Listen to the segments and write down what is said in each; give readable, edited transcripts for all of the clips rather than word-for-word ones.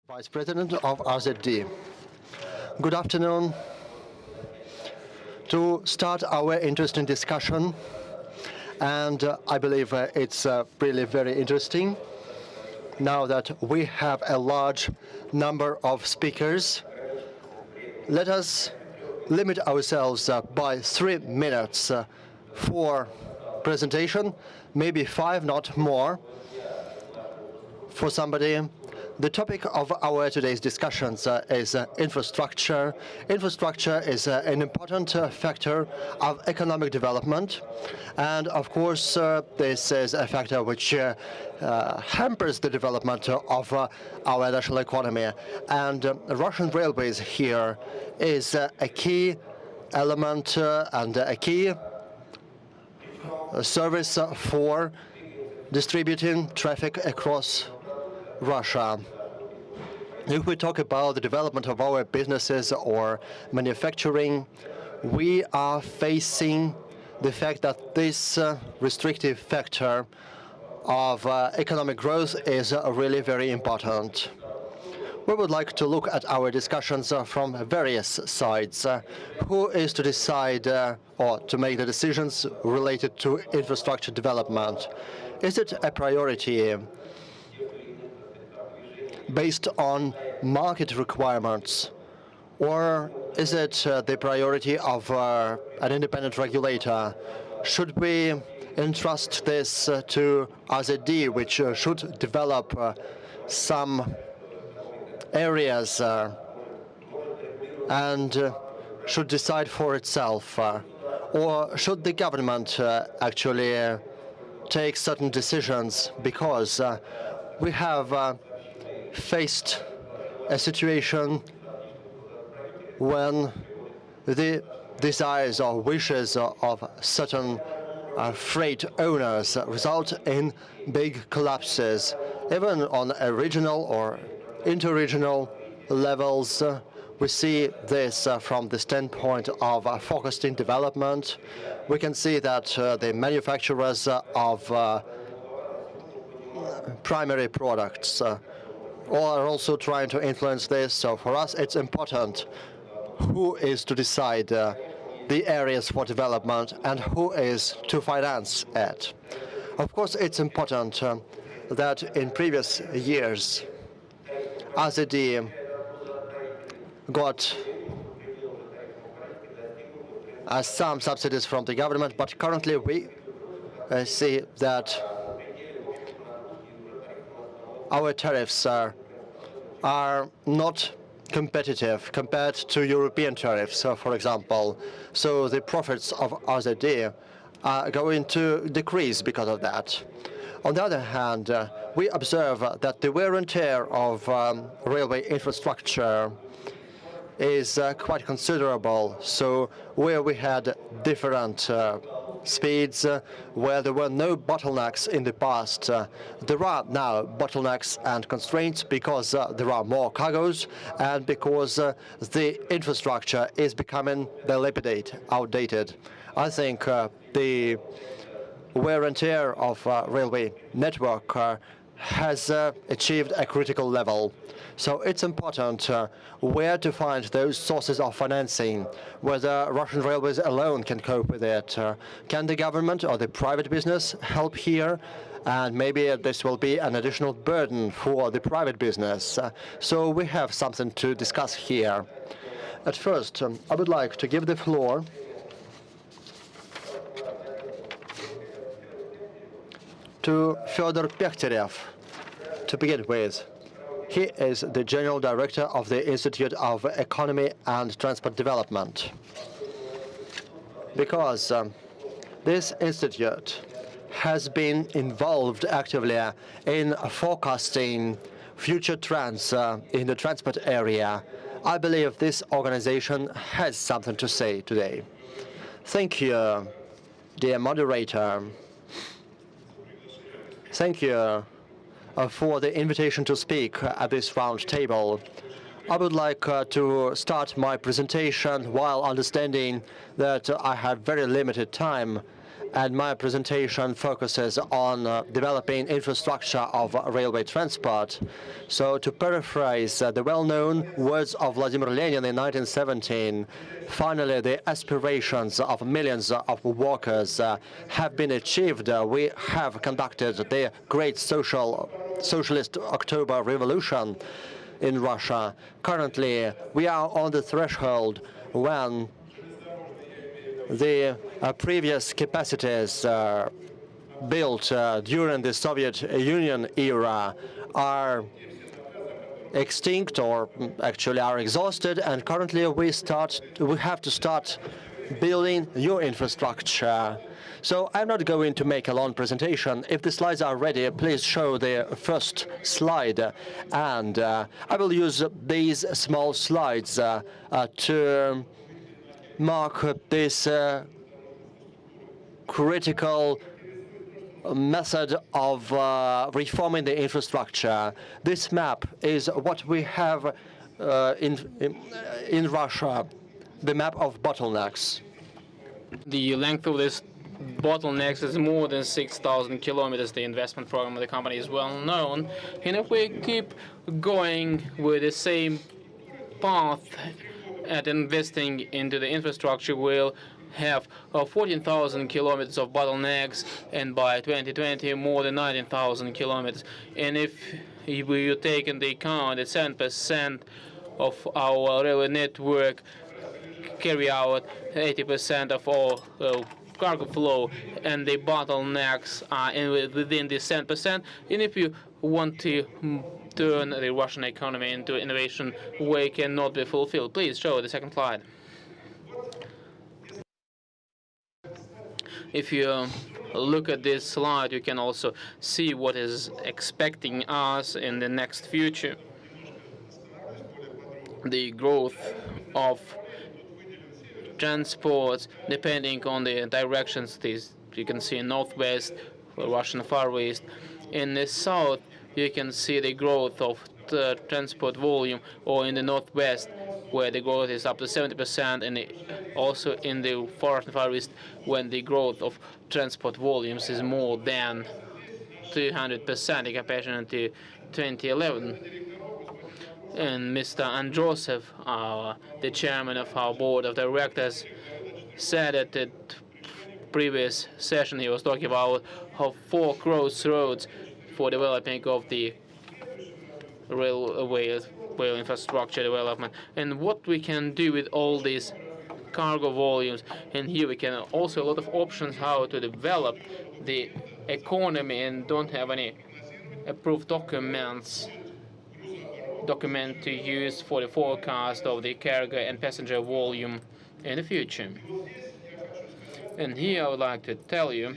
Vice President of RZD. Good afternoon. To start our interesting discussion, and I believe it's really very interesting now that we have a large number of speakers. Let us limit ourselves by 3 minutes for presentation, maybe 5, not more, for somebody. The topic of our today's discussions is infrastructure. Infrastructure is an important factor of economic development, and of course this is a factor which hampers the development of our national economy. And Russian railways here is a key element and a key service for distributing traffic across Russia. If we talk about the development of our businesses or manufacturing, we are facing the fact that this restrictive factor of economic growth is really very important. We would like to look at our discussions from various sides. Who is to decide or to make the decisions related to infrastructure development? Is it a priority based on market requirements, or is it the priority of an independent regulator? Should we entrust this to RZD, which should develop some areas and should decide for itself? Or should the government actually take certain decisions, because we have faced a situation when the desires or wishes of certain freight owners result in big collapses. Even on a regional or interregional levels, we see this from the standpoint of focusing development. We can see that the manufacturers of primary products are also trying to influence this. So for us, it's important who is to decide the areas for development and who is to finance it. Of course, it's important that in previous years, RZD got some subsidies from the government, but currently we see that our tariffs are not competitive compared to European tariffs, for example. So the profits of RZD are going to decrease because of that. On the other hand, we observe that the wear and tear of railway infrastructure is quite considerable. So where we had different speeds, where there were no bottlenecks in the past, there are now bottlenecks and constraints because there are more cargoes and because the infrastructure is becoming dilapidated, outdated. I think the wear and tear of railway network has achieved a critical level. So it's important where to find those sources of financing, whether Russian railways alone can cope with it. Can the government or the private business help here? And maybe this will be an additional burden for the private business. So we have something to discuss here. At first, I would like to give the floor to Fyodor Pekhterev to begin with. He is the General Director of the Institute of Economy and Transport Development. Because this institute has been involved actively in forecasting future trends in the transport area, I believe this organization has something to say today. Thank you, dear moderator. Thank you for the invitation to speak at this round table. I would like to start my presentation while understanding that I have very limited time and my presentation focuses on developing infrastructure of railway transport. So to paraphrase the well-known words of Vladimir Lenin in 1917, finally the aspirations of millions of workers have been achieved. We have conducted the great socialist October Revolution in Russia. Currently, we are on the threshold when the previous capacities built during the Soviet Union era are extinct, or actually are exhausted, and currently we have to start building new infrastructure. So I'm not going to make a long presentation. If the slides are ready, please show the first slide. And I will use these small slides to mark this critical method of reforming the infrastructure. This map is what we have in Russia, the map of bottlenecks. The length of this bottlenecks is more than 6,000 kilometers. The investment program of the company is well known. And if we keep going with the same path at investing into the infrastructure, we'll have 14,000 kilometers of bottlenecks, and by 2020 more than 19,000 kilometers. And if we take into account that 7% of our railway network carry out 80% of all cargo flow, and the bottlenecks are within this 10%, and if you want to turn the Russian economy into innovation way cannot be fulfilled. Please show the second slide. If you look at this slide, you can also see what is expecting us in the next future. The growth of transports, depending on the directions, you can see northwest, Russian Far West. In the south, you can see the growth of the transport volume, or in the northwest, where the growth is up to 70%, and also in the Far West, when the growth of transport volumes is more than 300% in comparison to 2011. And Mr. Androsev, the chairman of our board of directors, said at the previous session he was talking about how 4 crossroads for developing of the rail infrastructure development, and what we can do with all these cargo volumes. And here we can also a lot of options how to develop the economy, and don't have any approved document to use for the forecast of the cargo and passenger volume in the future. And here I would like to tell you,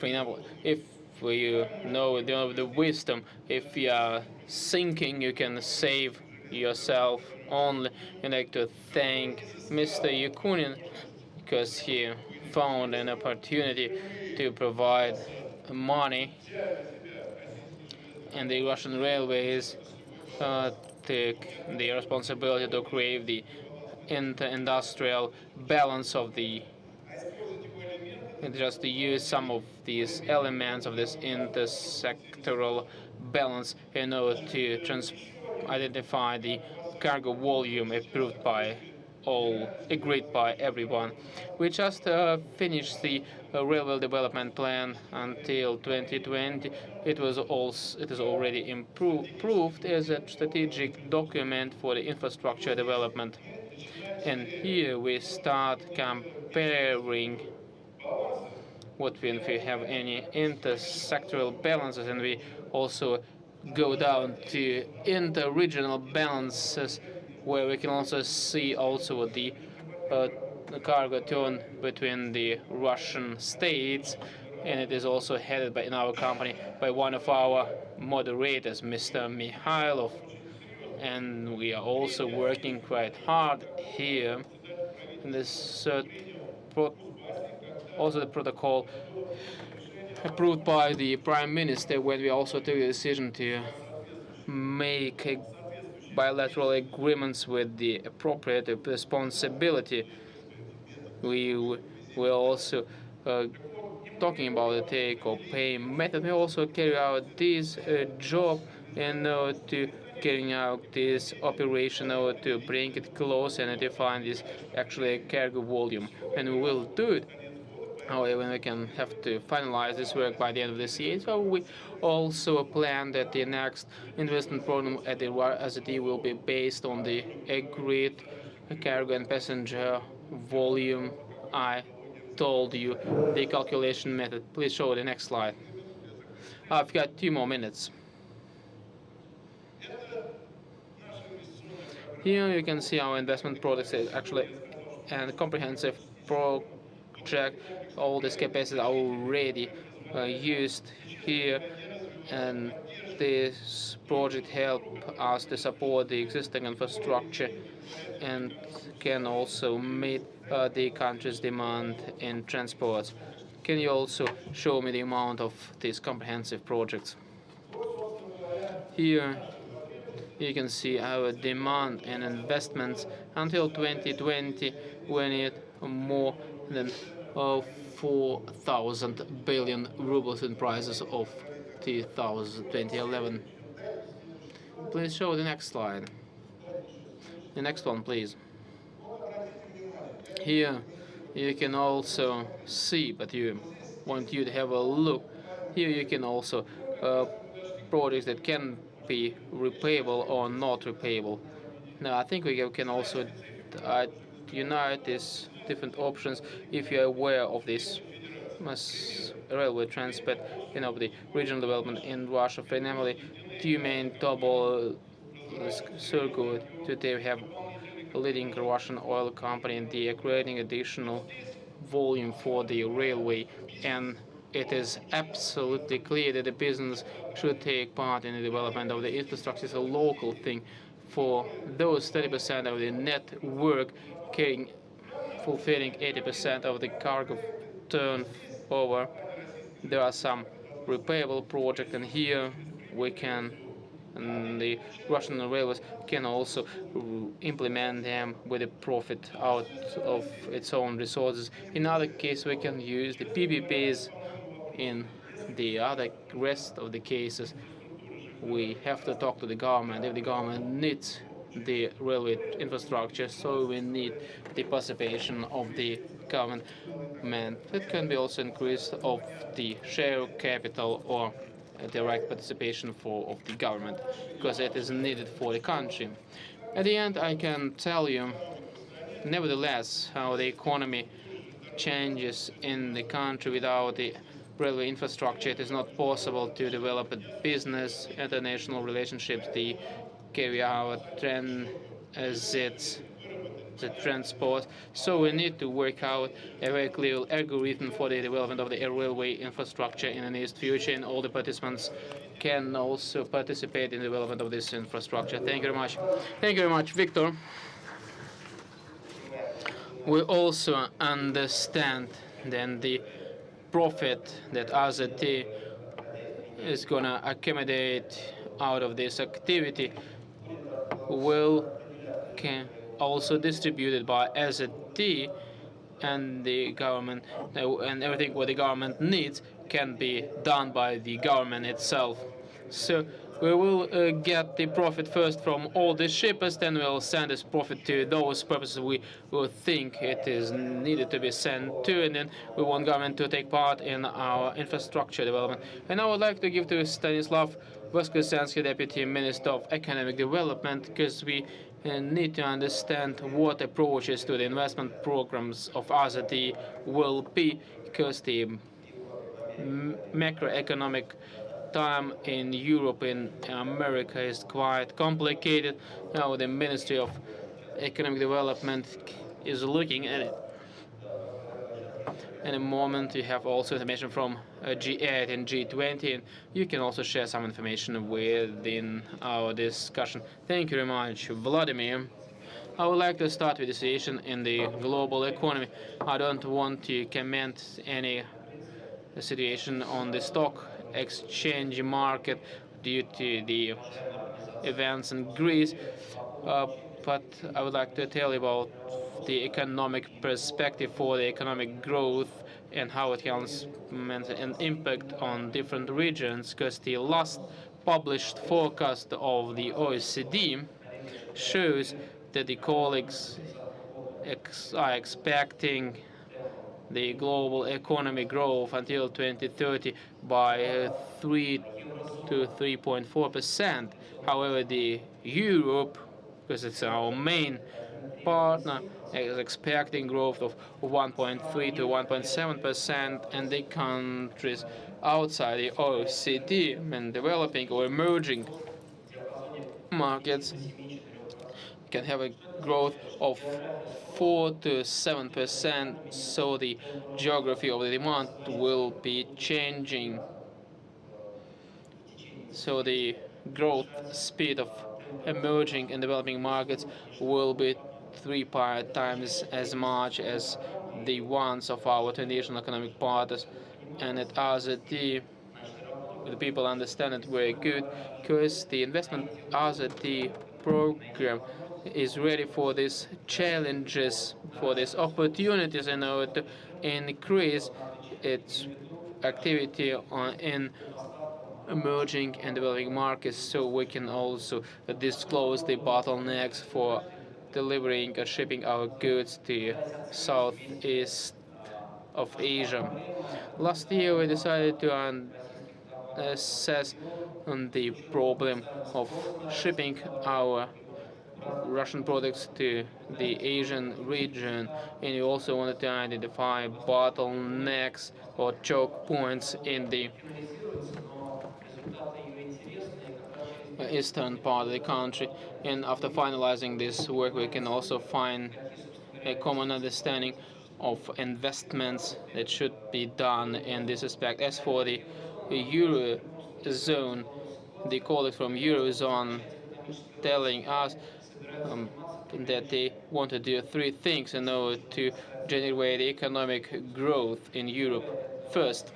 for example, if you know the wisdom, if you are sinking, you can save yourself only. And I'd like to thank Mr. Yakunin, because he found an opportunity to provide money and the Russian railways take the responsibility to create the inter-industrial balance of and just to use some of these elements of this intersectoral balance in order to identify the cargo volume agreed by everyone. We just finished the railway development plan until 2020. It is already approved as a strategic document for the infrastructure development. And here we start comparing if we have any intersectoral balances, and we also go down to inter-regional balances, where we can also see also the cargo turn between the Russian states, and it is also headed in our company by one of our moderators, Mr. Mikhailov. And we are also working quite hard here. And this also the protocol approved by the Prime Minister, when we also took a decision to make bilateral agreements with the appropriate responsibility we're also talking about the take or pay method. We also carry out this job and to carrying out this operation to bring it close and define this actually cargo volume, and we will do it. However, we can have to finalize this work by the end of this year. So we also plan that the next investment program at the RSD will be based on the agreed cargo and passenger volume. I told you the calculation method. Please show the next slide. I've got 2 more minutes. Here you can see our investment projects is actually a comprehensive project. All this capacity are already used here, and this project help us to support the existing infrastructure and can also meet the country's demand in transports. Can you also show me the amount of these comprehensive projects? Here you can see our demand and investments until 2020, when it more than 4,000 billion rubles in prices of 2011. Please show the next slide. The next one, please. Here you can also see, but you want you to have a look. Here you can also projects that can be repayable or not repayable. Now I think we can also unite these different options if you're aware of this railway transport, the regional development in Russia. Finally, two main double circuit today we have a leading Russian oil company, and they are creating additional volume for the railway, and it is absolutely clear that the business should take part in the development of the infrastructure. It's a local thing for those 30% of the network fulfilling 80% of the cargo turnover. There are some repayable projects, and here we can, and the Russian railways can also implement them with a profit out of its own resources. In other cases, we can use the PPPs. In the other rest of the cases, we have to talk to the government if the government needs the railway infrastructure, so we need the participation of the government. It can be also increase of the share capital or direct participation of the government, because it is needed for the country. At the end, I can tell you, nevertheless, how the economy changes in the country without the railway infrastructure. It is not possible to develop a business, international relationships, the carry out transits, the transport. So we need to work out a very clear algorithm for the development of the railway infrastructure in the near future, and all the participants can also participate in the development of this infrastructure. Thank you very much. Thank you very much, Victor. We also understand then the profit that AZT is going to accommodate out of this activity will also distributed by AZT, and the government, and everything what the government needs can be done by the government itself. So we will get the profit first from all the shippers, then we'll send this profit to those purposes we will think it is needed to be sent to, and then we want government to take part in our infrastructure development. And I would like to give to Stanislav Voskresensky, Deputy Minister of Economic Development, because we need to understand what approaches to the investment programs of AZT will be, because the macroeconomic time in Europe and America is quite complicated. Now the Ministry of Economic Development is looking at it. In a moment, you have also information from G8 and G20, and you can also share some information within our discussion. Thank you very much, Vladimir. I would like to start with the situation in the global economy. I don't want to comment any situation on the stock exchange market due to the events in Greece, but I would like to tell you about the economic perspective for the economic growth and how it has an impact on different regions, because the last published forecast of the OECD shows that the colleagues are expecting the global economic growth until 2030 by 3 to 3.4%. However, the Europe, because it's our main partner, is expecting growth of 1.3 to 1.7%, and the countries outside the OECD and developing or emerging markets can have a growth of 4 to 7%, so the geography of the demand will be changing. So the growth speed of emerging and developing markets will be 3 times as much as the ones of our traditional economic partners. And at RZD, the people understand it very good, because the investment RZD program is ready for these challenges, for these opportunities, in order to increase its activity in emerging and developing markets, so we can also disclose the bottlenecks for delivering and shipping our goods to southeast of Asia. Last year we decided to assess the problem of shipping our Russian products to the Asian region, and we also wanted to identify bottlenecks or choke points in the eastern part of the country. And after finalizing this work, we can also find a common understanding of investments that should be done in this aspect. As for the Eurozone, the colleagues from Eurozone telling us that they want to do three things in order to generate economic growth in Europe. First,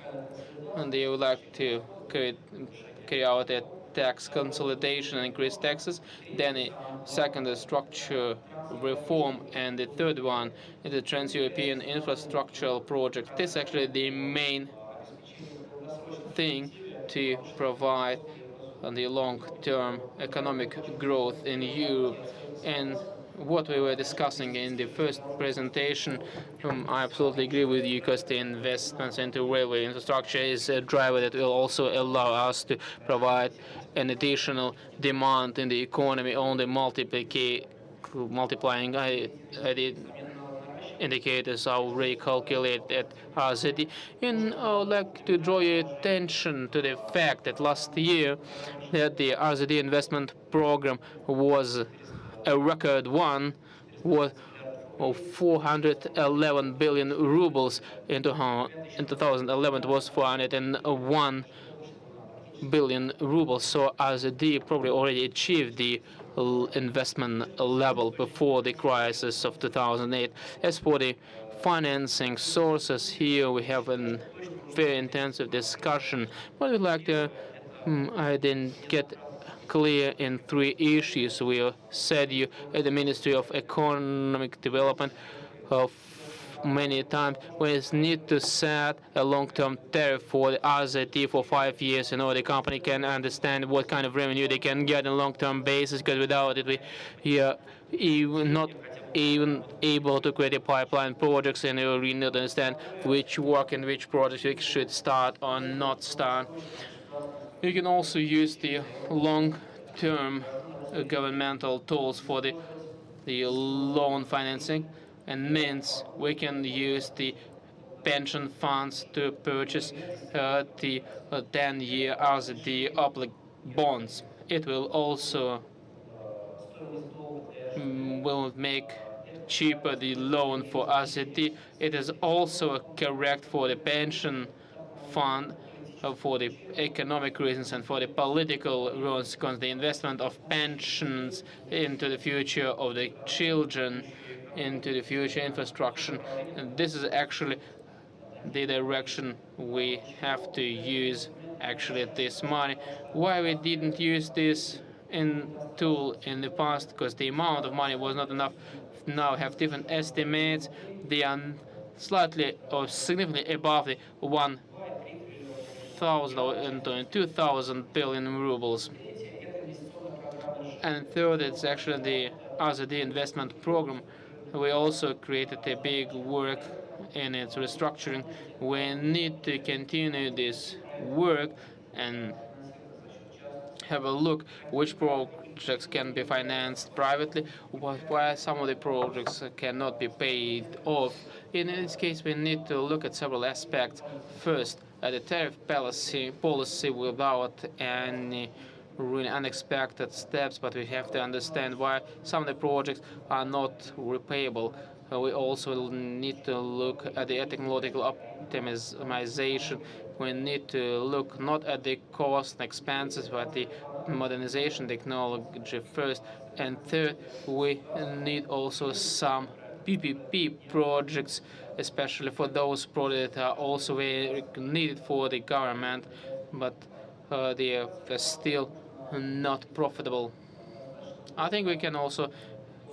and they would like to carry out a tax consolidation and increase taxes. Then a second, a structure reform, and the third one is the Trans-European infrastructural project. This is actually the main thing to provide the long-term economic growth in Europe. And what we were discussing in the first presentation, I absolutely agree with you, because the investments into railway infrastructure is a driver that will also allow us to provide an additional demand in the economy, only multiplying indicators are recalculated at RZD. And I would like to draw your attention to the fact that last year that the RZD investment program was a record one, was of 411 billion rubles. In 2011 it was 401 billion rubles. So RZD probably already achieved the investment level before the crisis of 2008. As for the financing sources, here we have a very intensive discussion. But we'd like to I didn't get clear in three issues. We said you at the Ministry of Economic Development many times we need to set a long-term tariff for the RZD for 5 years in order the company can understand what kind of revenue they can get on a long-term basis, because without it we are not even able to create a pipeline projects, and we really not understand which work and which projects we should start or not start. You can also use the long-term governmental tools for the loan financing, and means we can use the pension funds to purchase the 10-year RZD oblig bonds. It will also will make cheaper the loan for RZD. It is also correct for the pension fund for the economic reasons and for the political reasons, because the investment of pensions into the future of the children, into the future infrastructure, and this is actually the direction we have to use actually this money. Why we didn't use this tool in the past? Because the amount of money was not enough now have different estimates. They are slightly or significantly above the 1,000 or 2,000 billion rubles. And third, it's actually the RZD investment program. We also created a big work in its restructuring. We need to continue this work and have a look which projects can be financed privately, why some of the projects cannot be paid off. In this case, we need to look at several aspects. First, at the tariff policy without any really unexpected steps, but we have to understand why some of the projects are not repayable. We also need to look at the technological optimization. We need to look not at the cost and expenses, but the modernization technology first. And third, we need also some PPP projects, especially for those projects that are also very needed for the government, but they are still not profitable. I think we can also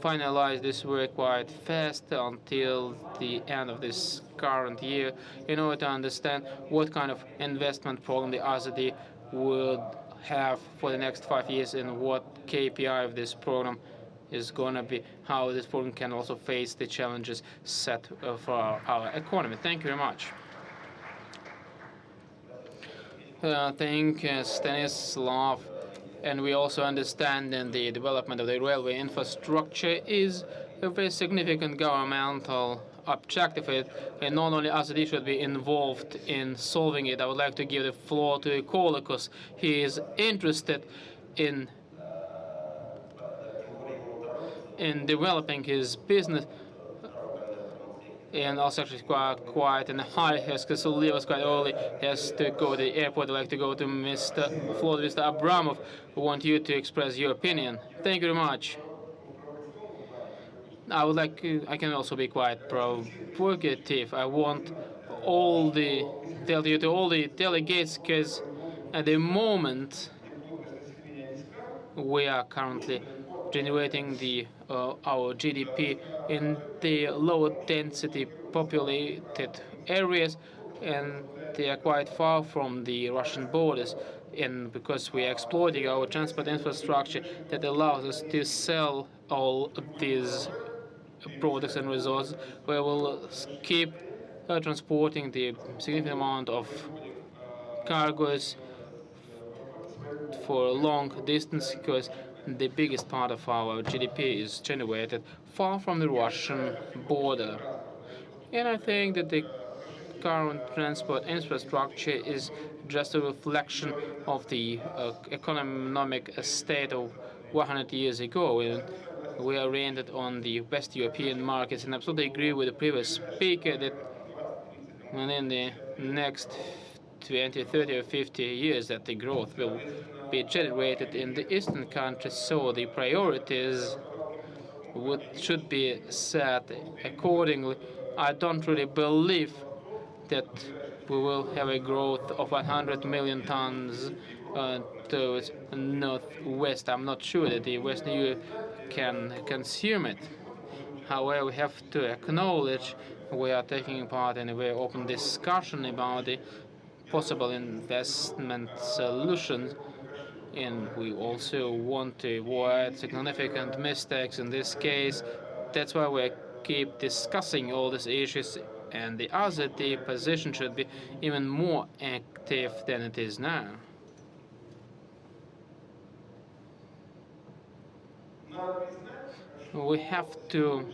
finalize this work quite fast until the end of this current year in order to understand what kind of investment program the RZD would have for the next 5 years and what KPI of this program is going to be, how this program can also face the challenges set for our economy. Thank you very much. I think Stanislav, and we also understand that the development of the railway infrastructure is a very significant governmental objective, and not only RZD should be involved in solving it. I would like to give the floor to Kolikos. He is interested in developing his business, and also actually quite in a hurry. He has to leave us quite early. He has to go to the airport. I'd like to go to Mr. Abramov. I want you to express your opinion. Thank you very much. I can also be quite provocative. I want tell you to all the delegates, because at the moment we are currently generating our GDP in the low density populated areas, and they are quite far from the Russian borders. And because we are exploiting our transport infrastructure that allows us to sell all of these products and resources, we will keep transporting the significant amount of cargoes for a long distance, because the biggest part of our GDP is generated far from the Russian border. And I think that the current transport infrastructure is just a reflection of the economic state of 100 years ago. We are oriented on the West European markets, and I absolutely agree with the previous speaker that within the next 20, 30, or 50 years that the growth will be generated in the eastern countries, so the priorities should be set accordingly. I don't really believe that we will have a growth of 100 million tons towards northwest. I'm not sure that the Western Europe can consume it. However, we have to acknowledge we are taking part in a very open discussion about the possible investment solutions, and we also want to avoid significant mistakes in this case. That's why we keep discussing all these issues, and the RZD position should be even more active than it is now. We have to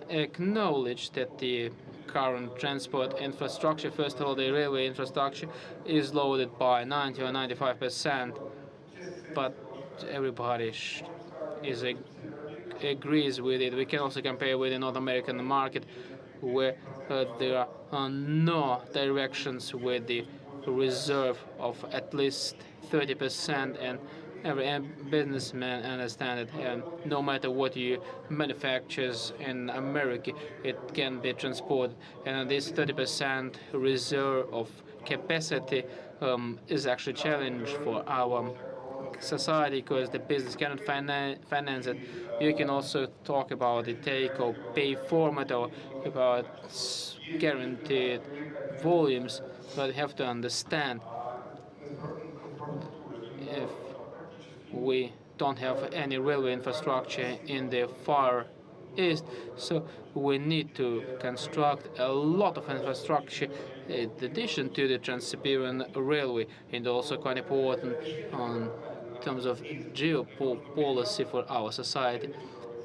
acknowledge that the current transport infrastructure, first of all, the railway infrastructure, is loaded by 90 or 95%, but everybody agrees with it. We can also compare with the North American market, where there are no directions with the reserve of at least 30%, and every businessman understands it. And no matter what you manufactures in America, it can be transported. And this 30% reserve of capacity is actually a challenge for our society because the business cannot finance it. You can also talk about the take or pay format or about guaranteed volumes, but you have to understand if we don't have any railway infrastructure in the Far East, so we need to construct a lot of infrastructure in addition to the Trans-Siberian Railway, and also quite important on terms of geopolicy for our society.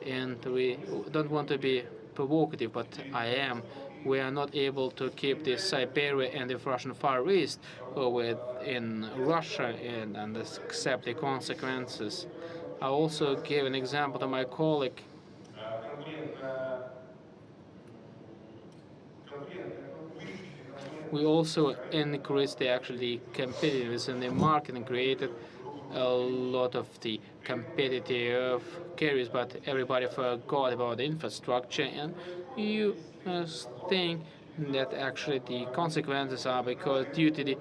And we don't want to be provocative, but I am. We are not able to keep the Siberia and the Russian Far East in Russia and accept the consequences. I also gave an example to my colleague. We also increased the competitiveness in the market and created a lot of the competitive carriers, but everybody forgot about the infrastructure. And you think that actually the consequences are because due to the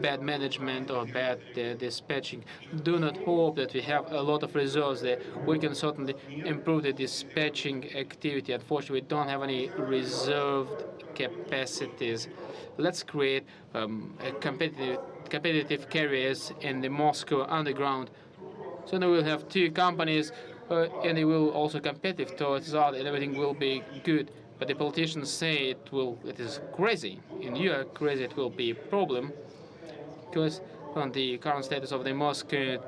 bad management or bad dispatching. Do not hope that we have a lot of reserves there. We can certainly improve the dispatching activity. Unfortunately, we don't have any reserved capacities. Let's create a competitive carriers in the Moscow underground. So now we'll have two companies, and they will also competitive towards each other, and everything will be good. But the politicians say it is crazy. In you are crazy, it will be a problem, because on the current status of the Moscow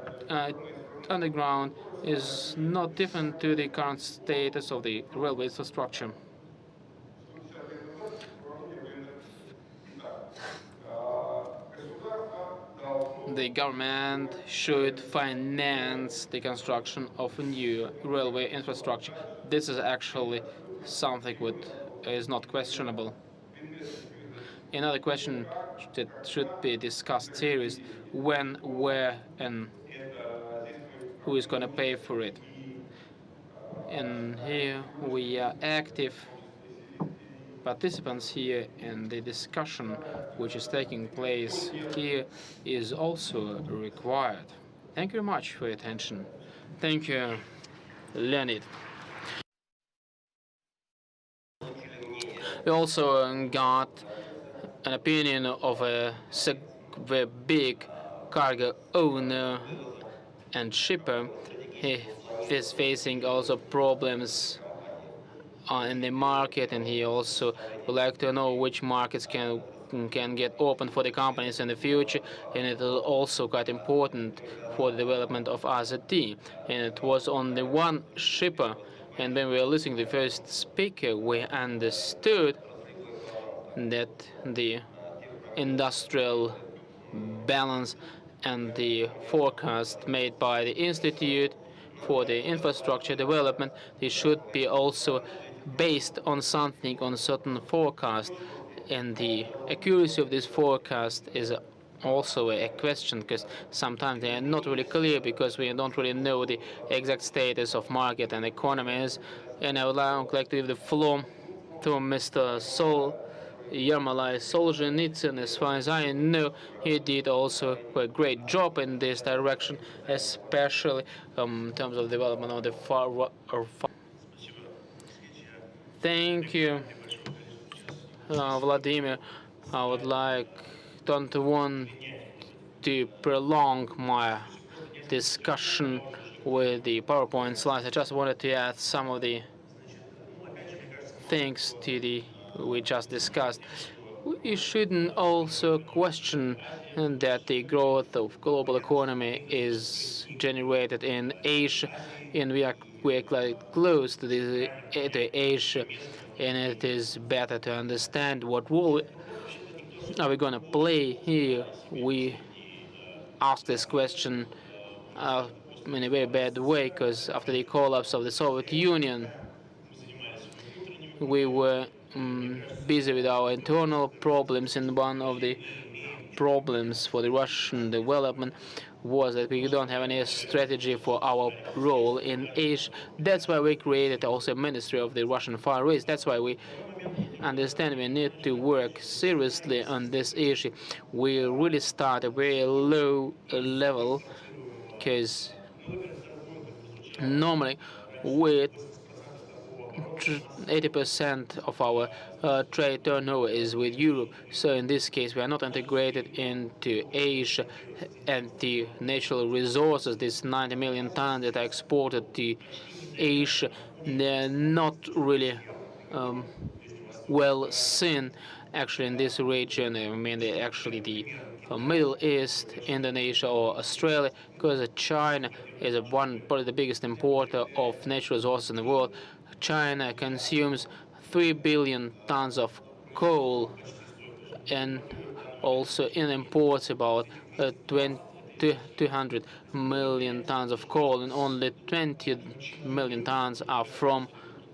underground is not different to the current status of the railway infrastructure. The government should finance the construction of a new railway infrastructure. This is actually something that is not questionable. Another question that should be discussed seriously: when, where, and who is going to pay for it. And here we are active participants here, and the discussion which is taking place here is also required. Thank you very much for your attention. Thank you, Leonid. We also got an opinion of a big cargo owner and shipper. He is facing also problems in the market, and he also would like to know which markets can get open for the companies in the future, and it is also quite important for the development of AZD. And it was only one shipper, and when we were listening to the first speaker, we understood that the industrial balance and the forecast made by the Institute for the Infrastructure Development, they should be also based on something, on a certain forecast, and the accuracy of this forecast is also a question, because sometimes they are not really clear because we don't really know the exact status of market and economies. And I would like to give the floor to Mr. Yermolai Solzhenitsyn. As far as I know, he did also a great job in this direction, especially in terms of development of the far. Thank you, Vladimir. I would don't want to prolong my discussion with the PowerPoint slides. I just wanted to add some of the things to we just discussed. We shouldn't also question that the growth of global economy is generated in Asia, and we are quite close to Asia, and it is better to understand what role are we going to play here. We ask this question in a very bad way, because after the collapse of the Soviet Union, we were busy with our internal problems, and one of the problems for the Russian development was that we don't have any strategy for our role in Asia. That's why we created also a Ministry of the Russian Far East. That's why we understand we need to work seriously on this issue. We really start a very low level, because normally we 80% of our trade turnover is with Europe. So in this case, we are not integrated into Asia, and the natural resources, this 90 million tons that are exported to Asia, they're not really well seen actually in this region. I mean, actually the Middle East, Indonesia, or Australia, because China is probably the biggest importer of natural resources in the world. China consumes 3 billion tons of coal and also imports about 200 million tons of coal, and only 20 million tons are from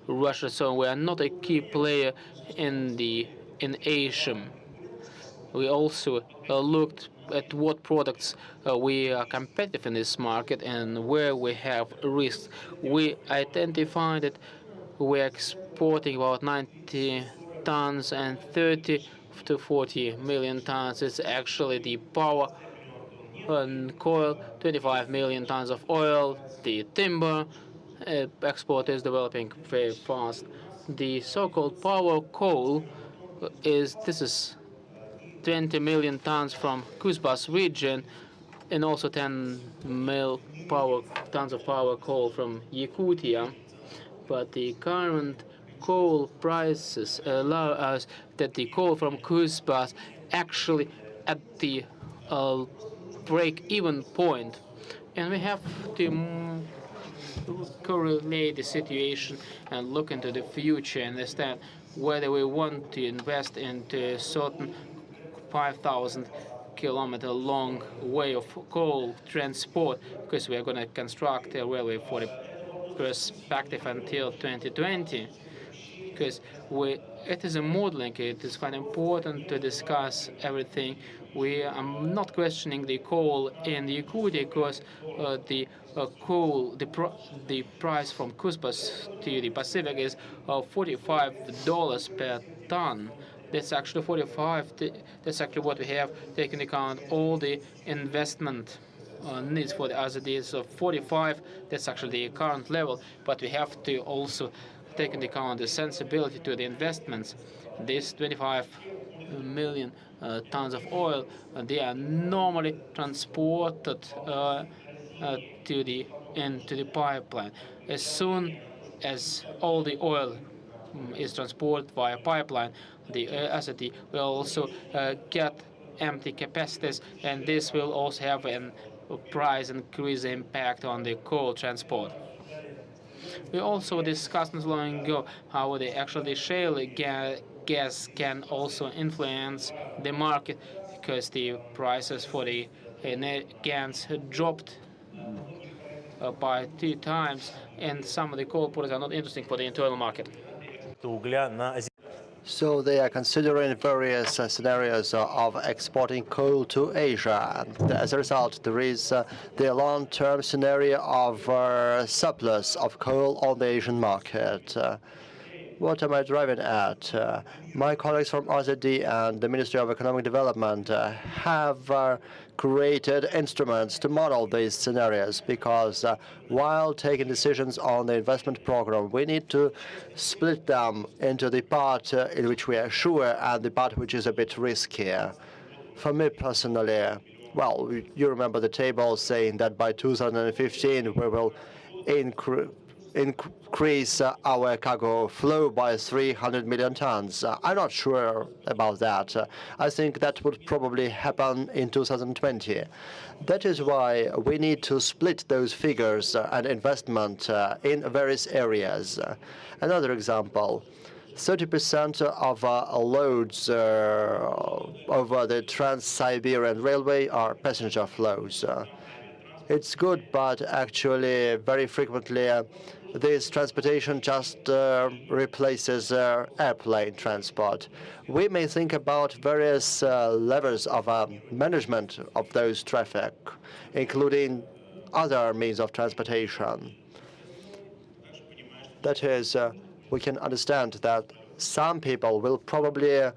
Russia. So we are not a key player in Asia. We also looked at what products we are competitive in this market and where we have risks. We identified that we're exporting about 90 tons and 30 to 40 million tons. It's actually the power and coal, 25 million tons of oil, the timber export is developing very fast. The so-called power coal is 20 million tons from Kuzbass region, and also 10 tons of power coal from Yakutia. But the current coal prices allow us that the coal from Kuzbass actually at the break-even point, and we have to correlate the situation and look into the future and understand whether we want to invest into a certain 5,000 kilometer long way of coal transport, because we are going to construct a railway for the perspective until 2020, because it is a modeling. It is quite important to discuss everything. We are not questioning the coal in Yakutia, because the coal, the price from Kuzbass to the Pacific is $45 per ton. That's actually 45. That's actually what we have taken into account all the investment needs for the other days. So 45. That's actually the current level, but we have to also take into account the sensibility to the investments. This 25 million tons of oil, they are normally transported into the pipeline. As soon as all the oil is transported via pipeline, the SRT will also get empty capacities, and this will also have a price increase impact on the coal transport. We also discussed not long ago how the shale gas can also influence the market, because the prices for the gas dropped by 2 times, and some of the coal products are not interesting for the internal market. So they are considering various scenarios of exporting coal to Asia. And as a result, there is the long-term scenario of surplus of coal on the Asian market. What am I driving at? My colleagues from RZD and the Ministry of Economic Development have created instruments to model these scenarios, because while taking decisions on the investment program, we need to split them into the part in which we are sure and the part which is a bit riskier. For me personally, well, you remember the table saying that by 2015 we will increase our cargo flow by 300 million tons. I'm not sure about that. I think that would probably happen in 2020. That is why we need to split those figures and investment in various areas. Another example, 30% of loads over the Trans-Siberian Railway are passenger flows. It's good, but actually very frequently this transportation just replaces airplane transport. We may think about various levels of management of those traffic, including other means of transportation. That is, we can understand that some people will probably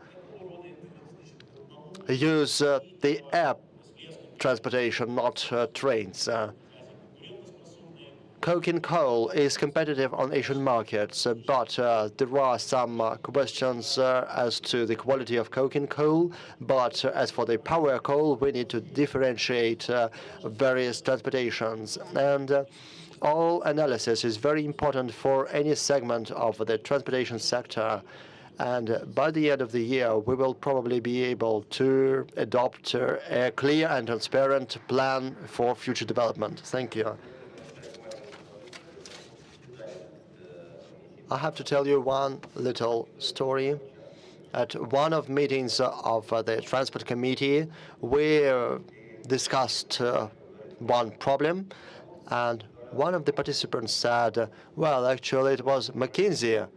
use the air transportation, not trains. coking coal is competitive on Asian markets, but there are some questions as to the quality of coking coal. But as for the power coal, we need to differentiate various transportations. And all analysis is very important for any segment of the transportation sector. And by the end of the year, we will probably be able to adopt a clear and transparent plan for future development. Thank you. I have to tell you one little story. At one of meetings of the Transport Committee, we discussed one problem, and one of the participants said, well, actually, it was McKinsey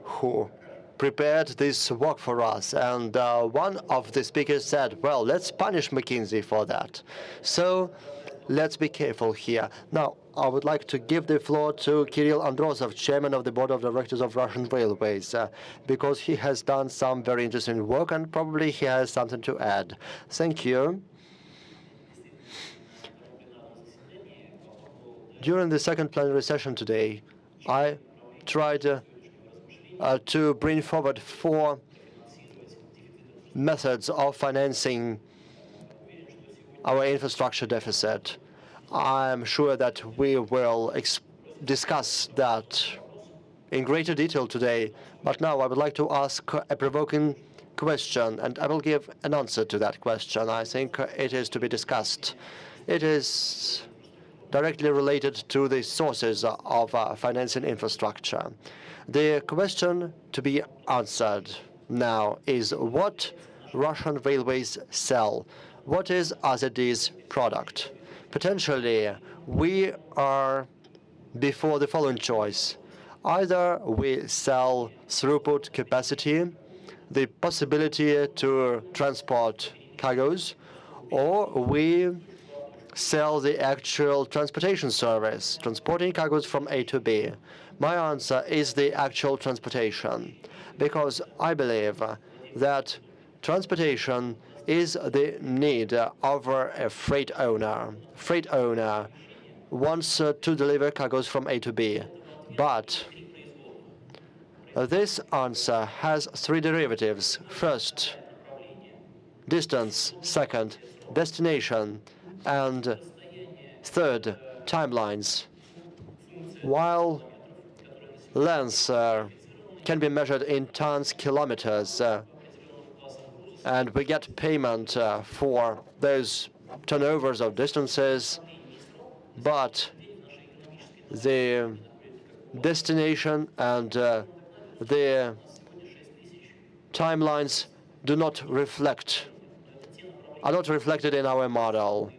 who prepared this work for us. And one of the speakers said, well, let's punish McKinsey for that. So let's be careful here. Now, I would like to give the floor to Kirill Androsov, Chairman of the Board of Directors of Russian Railways, because he has done some very interesting work and probably he has something to add. Thank you. During the second plenary session today, I tried to bring forward 4 methods of financing our infrastructure deficit. I'm sure that we will discuss that in greater detail today, but now I would like to ask a provoking question, and I will give an answer to that question. I think it is to be discussed. It is directly related to the sources of financing infrastructure. The question to be answered now is what Russian railways sell. What is AZD's product? Potentially, we are before the following choice. Either we sell throughput capacity, the possibility to transport cargoes, or we sell the actual transportation service, transporting cargoes from A to B. My answer is the actual transportation, because I believe that transportation is the need of a freight owner. Freight owner wants to deliver cargoes from A to B, but this answer has 3 derivatives. First, distance. Second, destination. And third, timelines. While length can be measured in tons, kilometers, and we get payment for those turnovers of distances, but the destination and the timelines are not reflected in our model.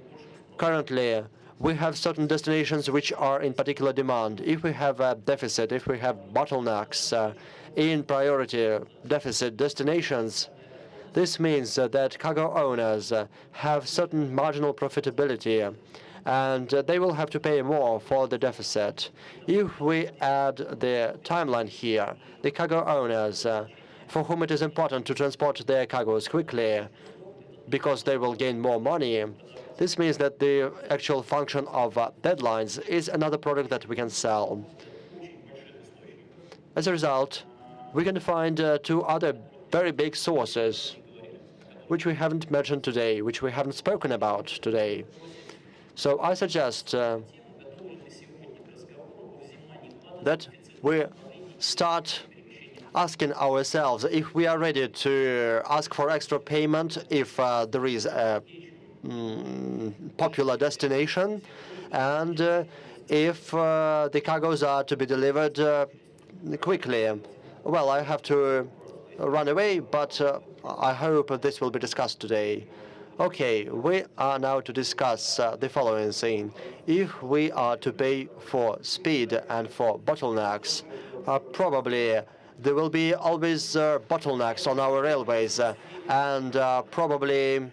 Currently, we have certain destinations which are in particular demand. If we have a deficit, if we have bottlenecks in priority deficit destinations, this means that cargo owners have certain marginal profitability, and they will have to pay more for the deficit. If we add the timeline here, the cargo owners, for whom it is important to transport their cargoes quickly because they will gain more money, this means that the actual function of deadlines is another product that we can sell. As a result, we can find 2 other very big sources which we haven't mentioned today, which we haven't spoken about today. So I suggest that we start asking ourselves if we are ready to ask for extra payment if there is a popular destination, and if the cargoes are to be delivered quickly. Well, I have to run away, but I hope this will be discussed today. Okay, we are now to discuss the following thing. If we are to pay for speed and for bottlenecks, probably there will be always bottlenecks on our railways, and probably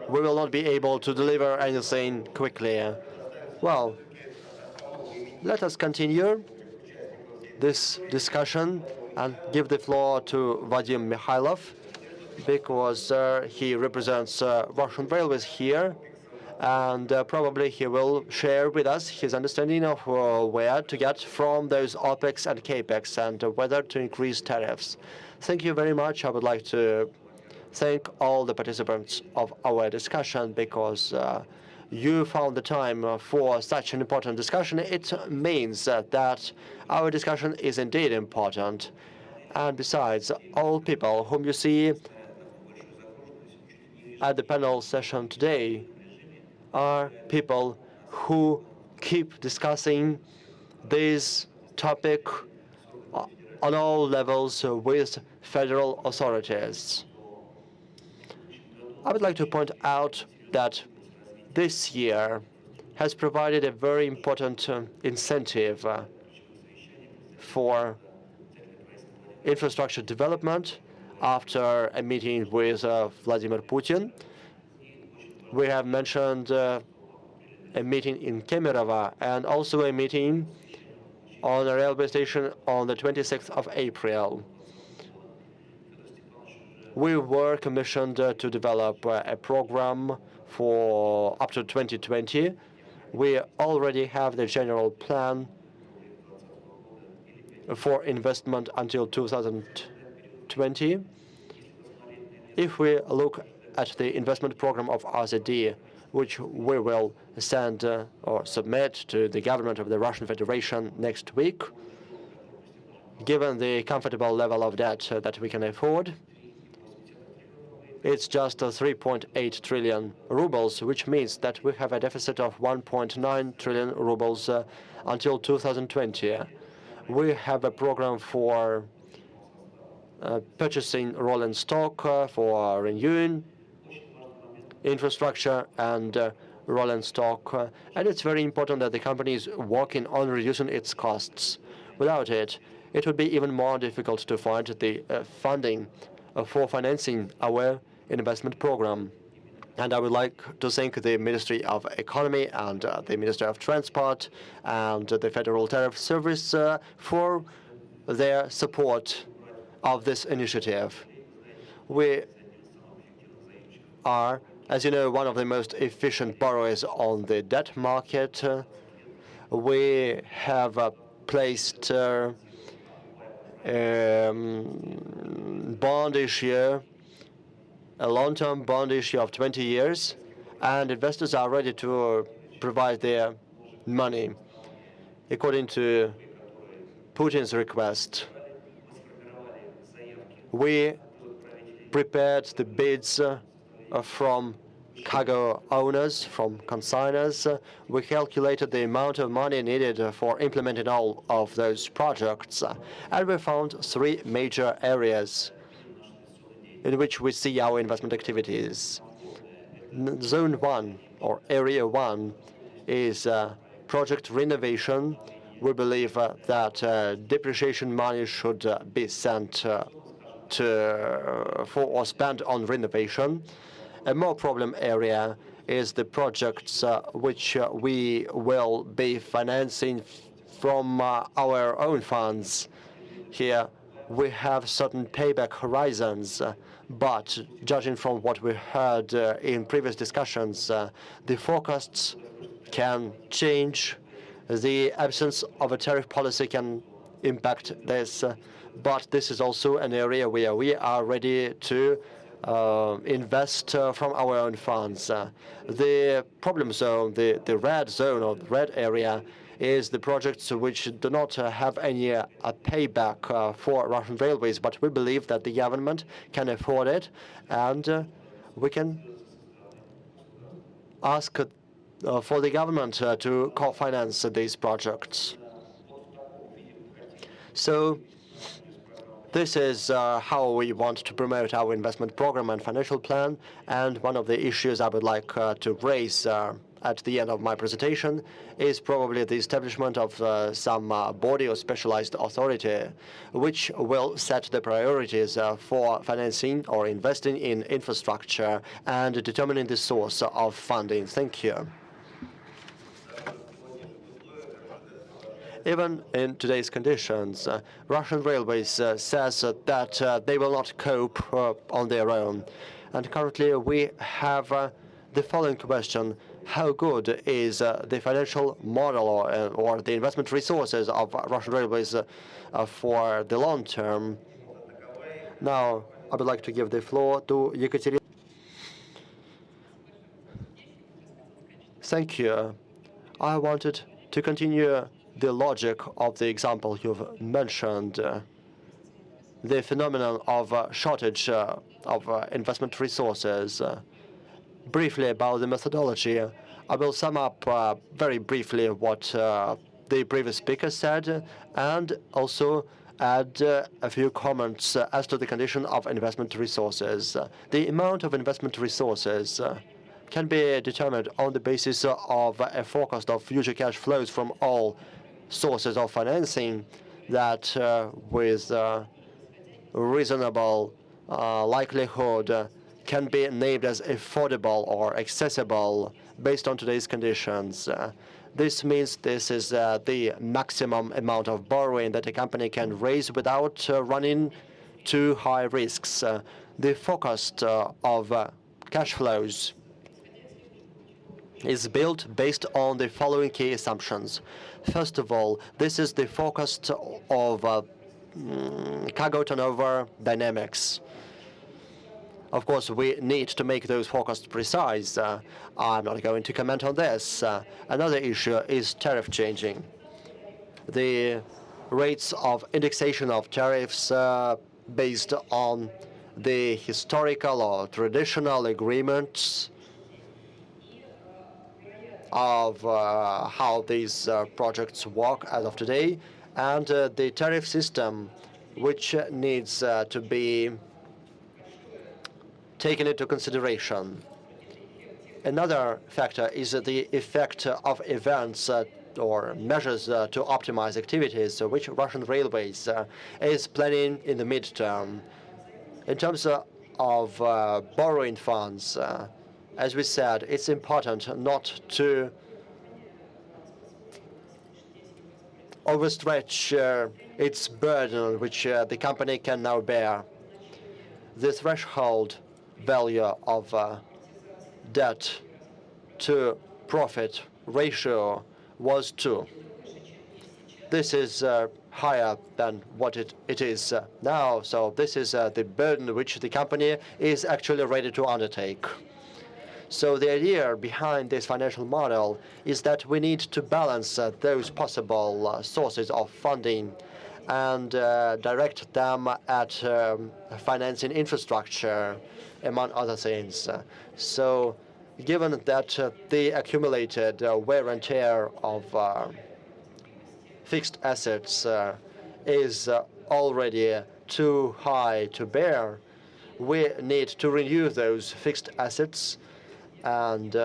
we will not be able to deliver anything quickly. Well, let us continue this discussion and give the floor to Vadim Mikhailov, because he represents Russian Railways here, and probably he will share with us his understanding of where to get from those OPEX and CAPEX and whether to increase tariffs. Thank you very much. I would like to thank all the participants of our discussion because you found the time for such an important discussion. It means that our discussion is indeed important. And besides, all people whom you see at the panel session today are people who keep discussing this topic on all levels with federal authorities. I would like to point out that this year has provided a very important incentive for infrastructure development after a meeting with Vladimir Putin. We have mentioned a meeting in Kemerovo and also a meeting on a railway station on the 26th of April. We were commissioned to develop a program for up to 2020. We already have the general plan for investment until 2020. If we look at the investment program of RZD, which we will send or submit to the government of the Russian Federation next week, given the comfortable level of debt that we can afford, it's just 3.8 trillion rubles, which means that we have a deficit of 1.9 trillion rubles until 2020. We have a program for purchasing rolling stock for renewing infrastructure and rolling stock. And it's very important that the company is working on reducing its costs. Without it, it would be even more difficult to find the funding for financing our investment program. And I would like to thank the Ministry of Economy and the Ministry of Transport and the Federal Tariff Service for their support of this initiative. We are, as you know, one of the most efficient borrowers on the debt market. We have placed bond issue, a long-term bond issue of 20 years, and investors are ready to provide their money according to Putin's request. We prepared the bids from cargo owners, from consignors. We calculated the amount of money needed for implementing all of those projects, and we found three major areas in which we see our investment activities. Zone 1, or Area 1, is project renovation. We believe that depreciation money should be sent for or spent on renovation. A more problem area is the projects which we will be financing from our own funds. Here we have certain payback horizons, but judging from what we heard in previous discussions, the forecasts can change. The absence of a tariff policy can impact this, but this is also an area where we are ready to invest from our own funds. The problem zone, the red zone or the red area, is the projects which do not have any payback for Russian railways, but we believe that the government can afford it, and we can ask for the government to co-finance these projects. So this is how we want to promote our investment program and financial plan. And one of the issues I would like to raise at the end of my presentation is probably the establishment of some body or specialized authority which will set the priorities for financing or investing in infrastructure and determining the source of funding. Thank you. Even in today's conditions, Russian Railways says that they will not cope on their own. And currently we have the following question. how good is the financial model or the investment resources of Russian Railways for the long term. Now, I would like to give the floor to Ekaterina. Thank you. I wanted to continue the logic of the example you've mentioned, the phenomenon of shortage of investment resources. Briefly about the methodology, I will sum up very briefly what the previous speaker said, and also add a few comments as to the condition of investment resources. The amount of investment resources can be determined on the basis of a forecast of future cash flows from all sources of financing that with reasonable likelihood can be named as affordable or accessible based on today's conditions. This means this is the maximum amount of borrowing that a company can raise without running too high risks. The forecast of cash flows is built based on the following key assumptions. First of all, this is the forecast of cargo turnover dynamics. Of course, we need to make those forecasts precise. I'm not going to comment on this. Another issue is tariff changing. The rates of indexation of tariffs based on the historical or traditional agreements of how these projects work as of today, and the tariff system, which needs to be taken into consideration. Another factor is the effect of events or measures to optimize activities, which Russian Railways is planning in the midterm. In terms of borrowing funds, as we said, it's important not to overstretch its burden, which the company can now bear. The threshold value of debt to profit ratio was 2. This is higher than what it is now, so this is the burden which the company is actually ready to undertake. So the idea behind this financial model is that we need to balance those possible sources of funding and direct them at financing infrastructure, among other things. So given that the accumulated wear and tear of fixed assets is already too high to bear, we need to renew those fixed assets, and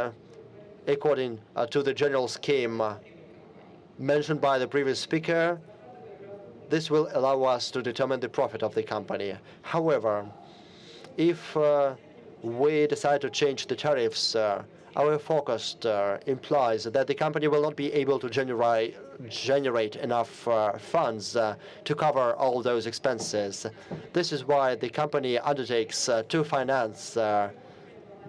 according to the general scheme mentioned by the previous speaker, this will allow us to determine the profit of the company. However, if we decide to change the tariffs, our forecast implies that the company will not be able to generate enough funds to cover all those expenses. This is why the company undertakes to finance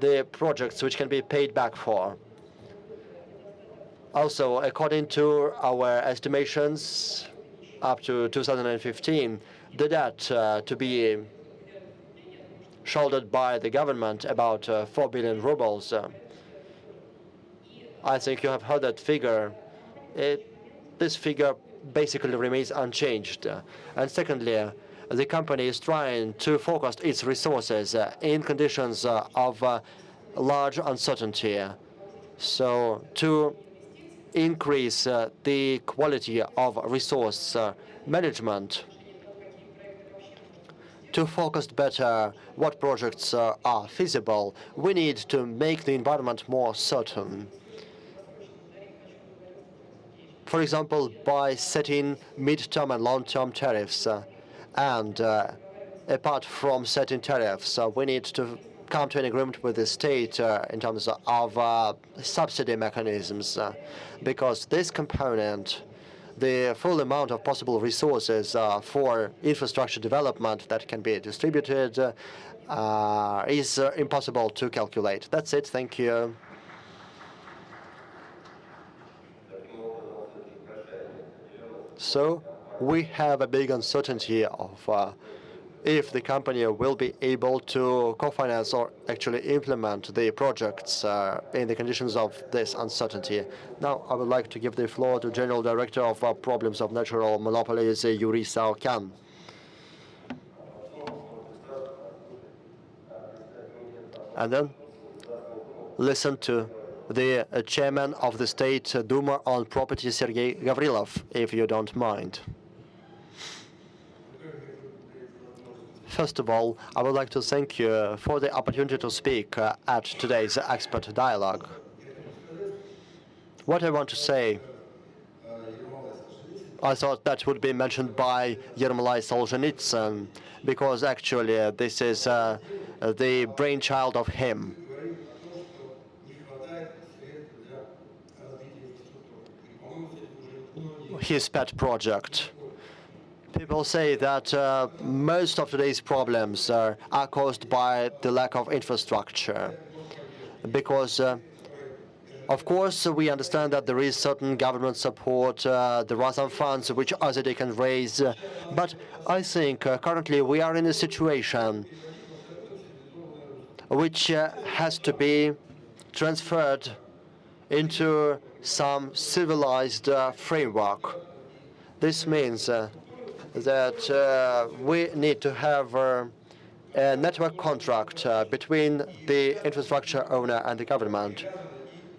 the projects which can be paid back for. Also, according to our estimations, up to 2015, the debt to be shouldered by the government, about 4 billion rubles. I think you have heard that figure. This figure basically remains unchanged. And secondly, the company is trying to forecast its resources in conditions of large uncertainty. So to increase the quality of resource management, to focus better what projects are feasible, we need to make the environment more certain. For example, by setting mid-term and long-term tariffs. And apart from setting tariffs, we need to come to an agreement with the state in terms of subsidy mechanisms, because this component, the full amount of possible resources for infrastructure development that can be distributed is impossible to calculate. That's it. Thank you. So we have a big uncertainty of if the company will be able to co-finance or actually implement the projects in the conditions of this uncertainty. Now, I would like to give the floor to General Director of Problems of Natural Monopolies, Yuri Saokyan. And then listen to the chairman of the State Duma on Property, Sergei Gavrilov, if you don't mind. First of all, I would like to thank you for the opportunity to speak at today's expert dialogue. What I want to say, I thought that would be mentioned by Yermolai Solzhenitsyn, because actually this is the brainchild of him. His pet project. People say that most of today's problems are caused by the lack of infrastructure, because of course we understand that there is certain government support, there are some funds which AZD can raise, but I think currently we are in a situation which has to be transferred into some civilized framework. This means that we need to have a network contract between the infrastructure owner and the government.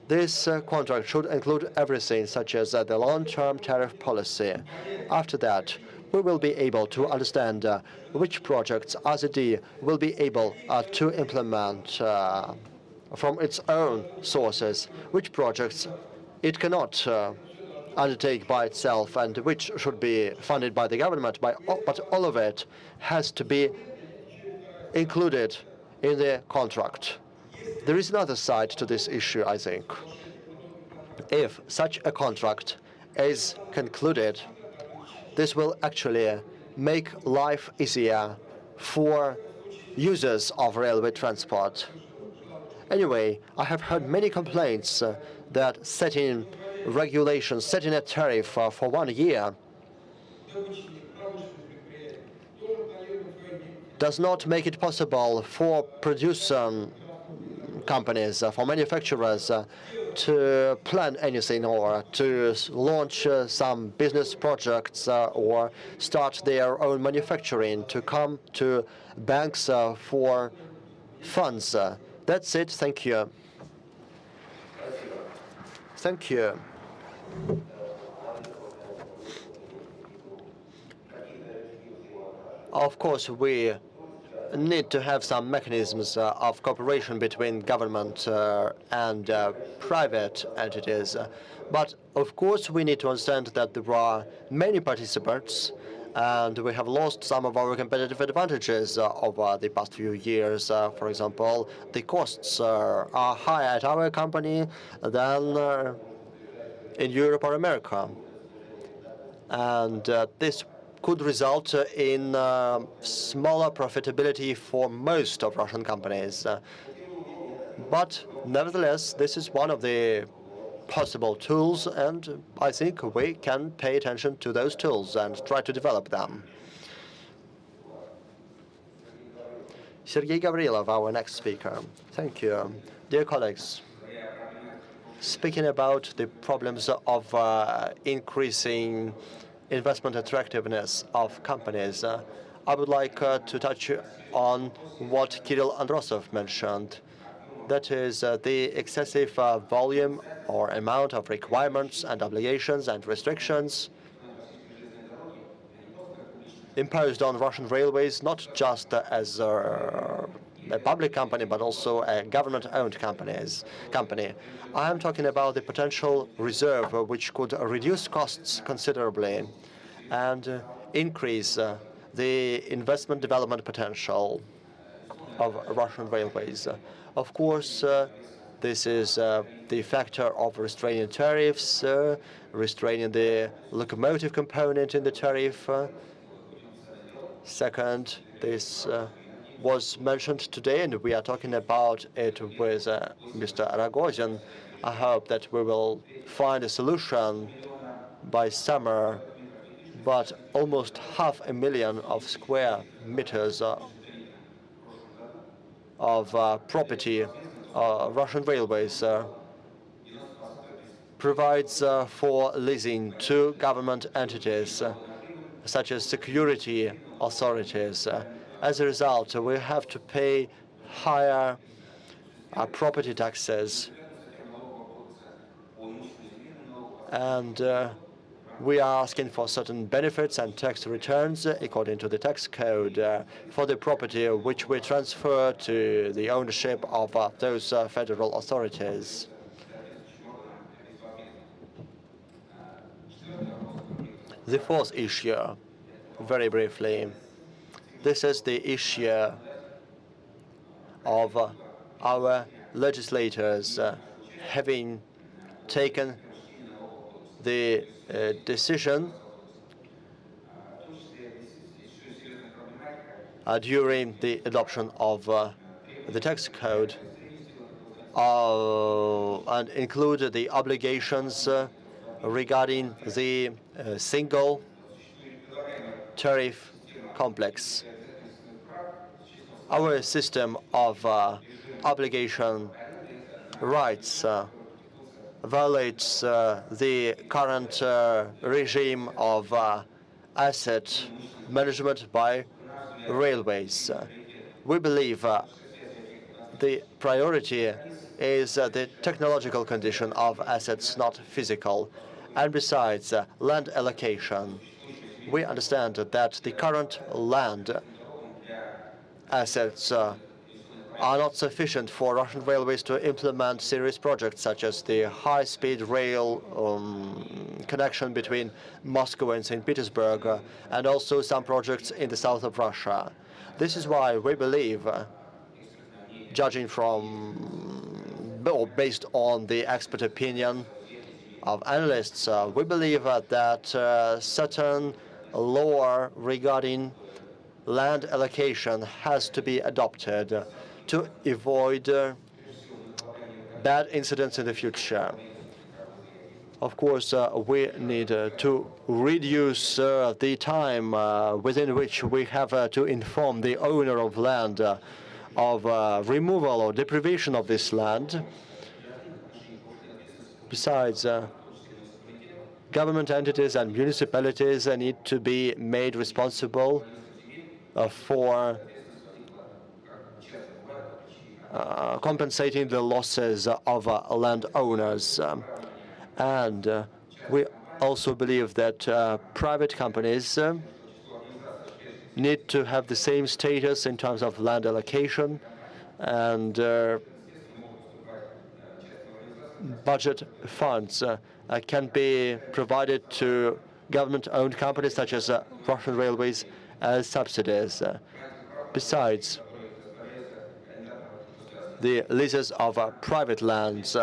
This contract should include everything, such as the long-term tariff policy. After that, we will be able to understand which projects AZD will be able to implement from its own sources, which projects it cannot undertake by itself, and which should be funded by the government, but all of it has to be included in the contract. There is another side to this issue, I think. If such a contract is concluded, this will actually make life easier for users of railway transport. Anyway, I have heard many complaints that setting regulations, setting a tariff for 1 year does not make it possible for producer companies, for manufacturers to plan anything or to launch some business projects or start their own manufacturing, to come to banks for funds. That's it. Thank you. Thank you. Of course, we need to have some mechanisms of cooperation between government and private entities. But of course, we need to understand that there are many participants, and we have lost some of our competitive advantages over the past few years. For example, the costs are higher at our company than in Europe or America. And this could result in smaller profitability for most of Russian companies. But nevertheless, this is one of the possible tools, and I think we can pay attention to those tools and try to develop them. Sergei Gavrilov, our next speaker. Thank you. Dear colleagues, speaking about the problems of increasing investment attractiveness of companies, I would like to touch on what Kirill Androsov mentioned. That is the excessive volume or amount of requirements and obligations and restrictions imposed on Russian railways, not just as a public company, but also a government-owned company. I am talking about the potential reserve, which could reduce costs considerably and increase the investment development potential of Russian railways. Of course, this is the factor of restraining tariffs, restraining the locomotive component in the tariff. Second, this was mentioned today, and we are talking about it with Mr. Rogozin. I hope that we will find a solution by summer but almost 500,000 of square meters of property Russian Railways provides for leasing to government entities such as security authorities. As a result, we have to pay higher property taxes, and we are asking for certain benefits and tax returns according to the tax code for the property which we transfer to the ownership of those federal authorities. The fourth issue, very briefly, this is the issue of our legislators having taken the decision during the adoption of the tax code and include the obligations regarding the single tariff complex. Our system of obligation rights violates the current regime of asset management by railways. We believe the priority is the technological condition of assets, not physical. And besides, land allocation. We understand that the current land assets are not sufficient for Russian Railways to implement serious projects such as the high-speed rail connection between Moscow and St. Petersburg, and also some projects in the south of Russia. This is why we believe, judging from, or based on the expert opinion of analysts, we believe that certain law regarding land allocation has to be adopted to avoid bad incidents in the future. Of course, we need to reduce the time within which we have to inform the owner of land of removal or deprivation of this land. Besides, government entities and municipalities need to be made responsible for compensating the losses of landowners. And we also believe that private companies need to have the same status in terms of land allocation and budget funds can be provided to government-owned companies such as Russian Railways as subsidies. Besides, the leases of private lands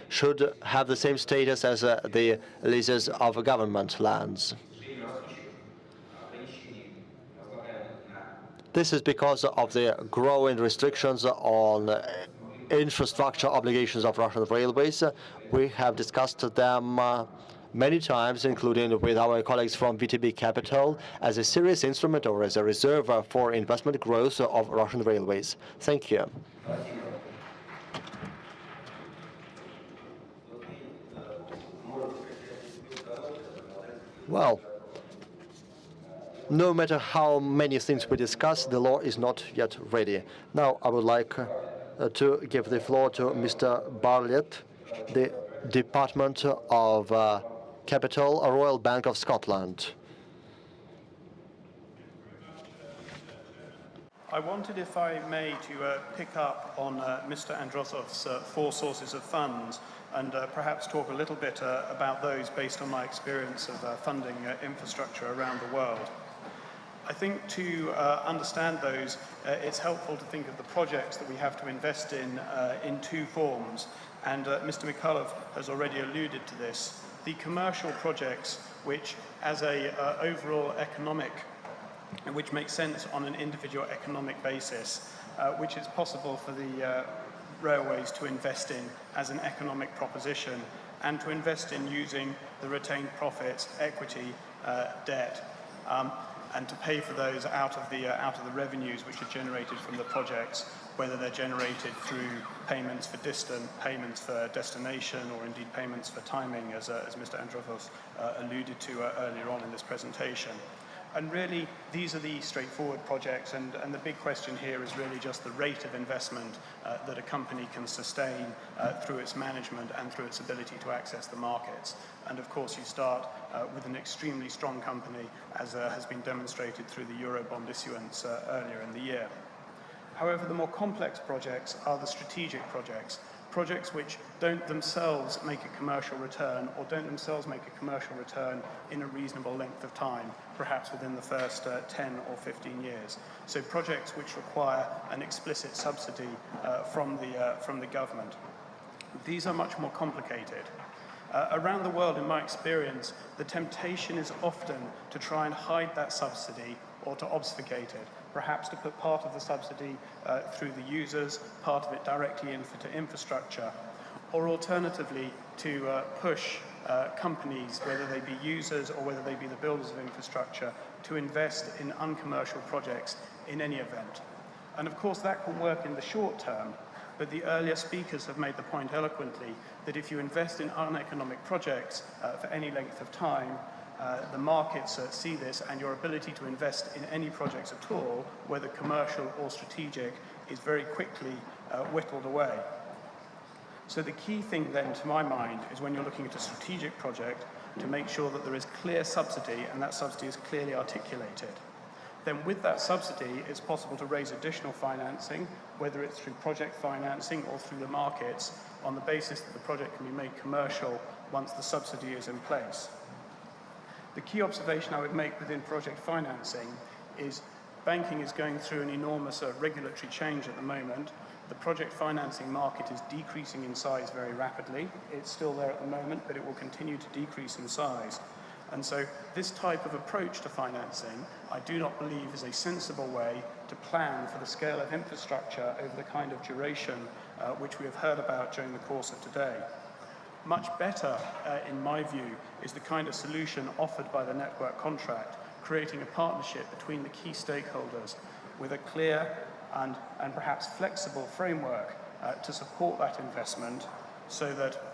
should have the same status as the leases of government lands. This is because of the growing restrictions on infrastructure obligations of Russian Railways. We have discussed them many times, including with our colleagues from VTB Capital, as a serious instrument or as a reserve for investment growth of Russian Railways. Thank you. Well, no matter how many things we discuss, the law is not yet ready. Now I would like to give the floor to Mr. Bartlett, the Department of Capital, Royal Bank of Scotland. I wanted, if I may, to pick up on Mr. Androsov's 4 sources of funds and perhaps talk a little bit about those based on my experience of funding infrastructure around the world. I think to understand those, it's helpful to think of the projects that we have to invest in 2 forms. And Mr. Mikhailov has already alluded to this. The commercial projects, which as a overall economic, which makes sense on an individual economic basis, which is possible for the railways to invest in as an economic proposition, and to invest in using the retained profits, equity, debt, and to pay for those out of the revenues which are generated from the projects, whether they're generated through payments for distant, payments for destination, or indeed payments for timing, as Mr. Androthos alluded to earlier on in this presentation. And really, these are the straightforward projects, and the big question here is really just the rate of investment that a company can sustain through its management and through its ability to access the markets. And of course, you start with an extremely strong company, as has been demonstrated through the Eurobond issuance earlier in the year. However, the more complex projects are the strategic projects, projects which don't themselves make a commercial return or don't themselves make a commercial return in a reasonable length of time, perhaps within the first 10 or 15 years. So projects which require an explicit subsidy from the government. These are much more complicated. Around the world, in my experience, the temptation is often to try and hide that subsidy or to obfuscate it, perhaps to put part of the subsidy through the users, part of it directly into infrastructure, or alternatively to push companies, whether they be users or whether they be the builders of infrastructure, to invest in uncommercial projects in any event. And of course that can work in the short term, but the earlier speakers have made the point eloquently that if you invest in uneconomic projects for any length of time, the markets see this, and your ability to invest in any projects at all, whether commercial or strategic, is very quickly whittled away. So the key thing then, to my mind, is when you're looking at a strategic project, to make sure that there is clear subsidy, and that subsidy is clearly articulated. Then with that subsidy, it's possible to raise additional financing, whether it's through project financing or through the markets, on the basis that the project can be made commercial once the subsidy is in place. The key observation I would make within project financing is banking is going through an enormous regulatory change at the moment. The project financing market is decreasing in size very rapidly. It's still there at the moment, but it will continue to decrease in size. And so this type of approach to financing, I do not believe is a sensible way to plan for the scale of infrastructure over the kind of duration which we have heard about during the course of today. Much better, in my view, is the kind of solution offered by the network contract, creating a partnership between the key stakeholders with a clear and perhaps flexible framework to support that investment, so that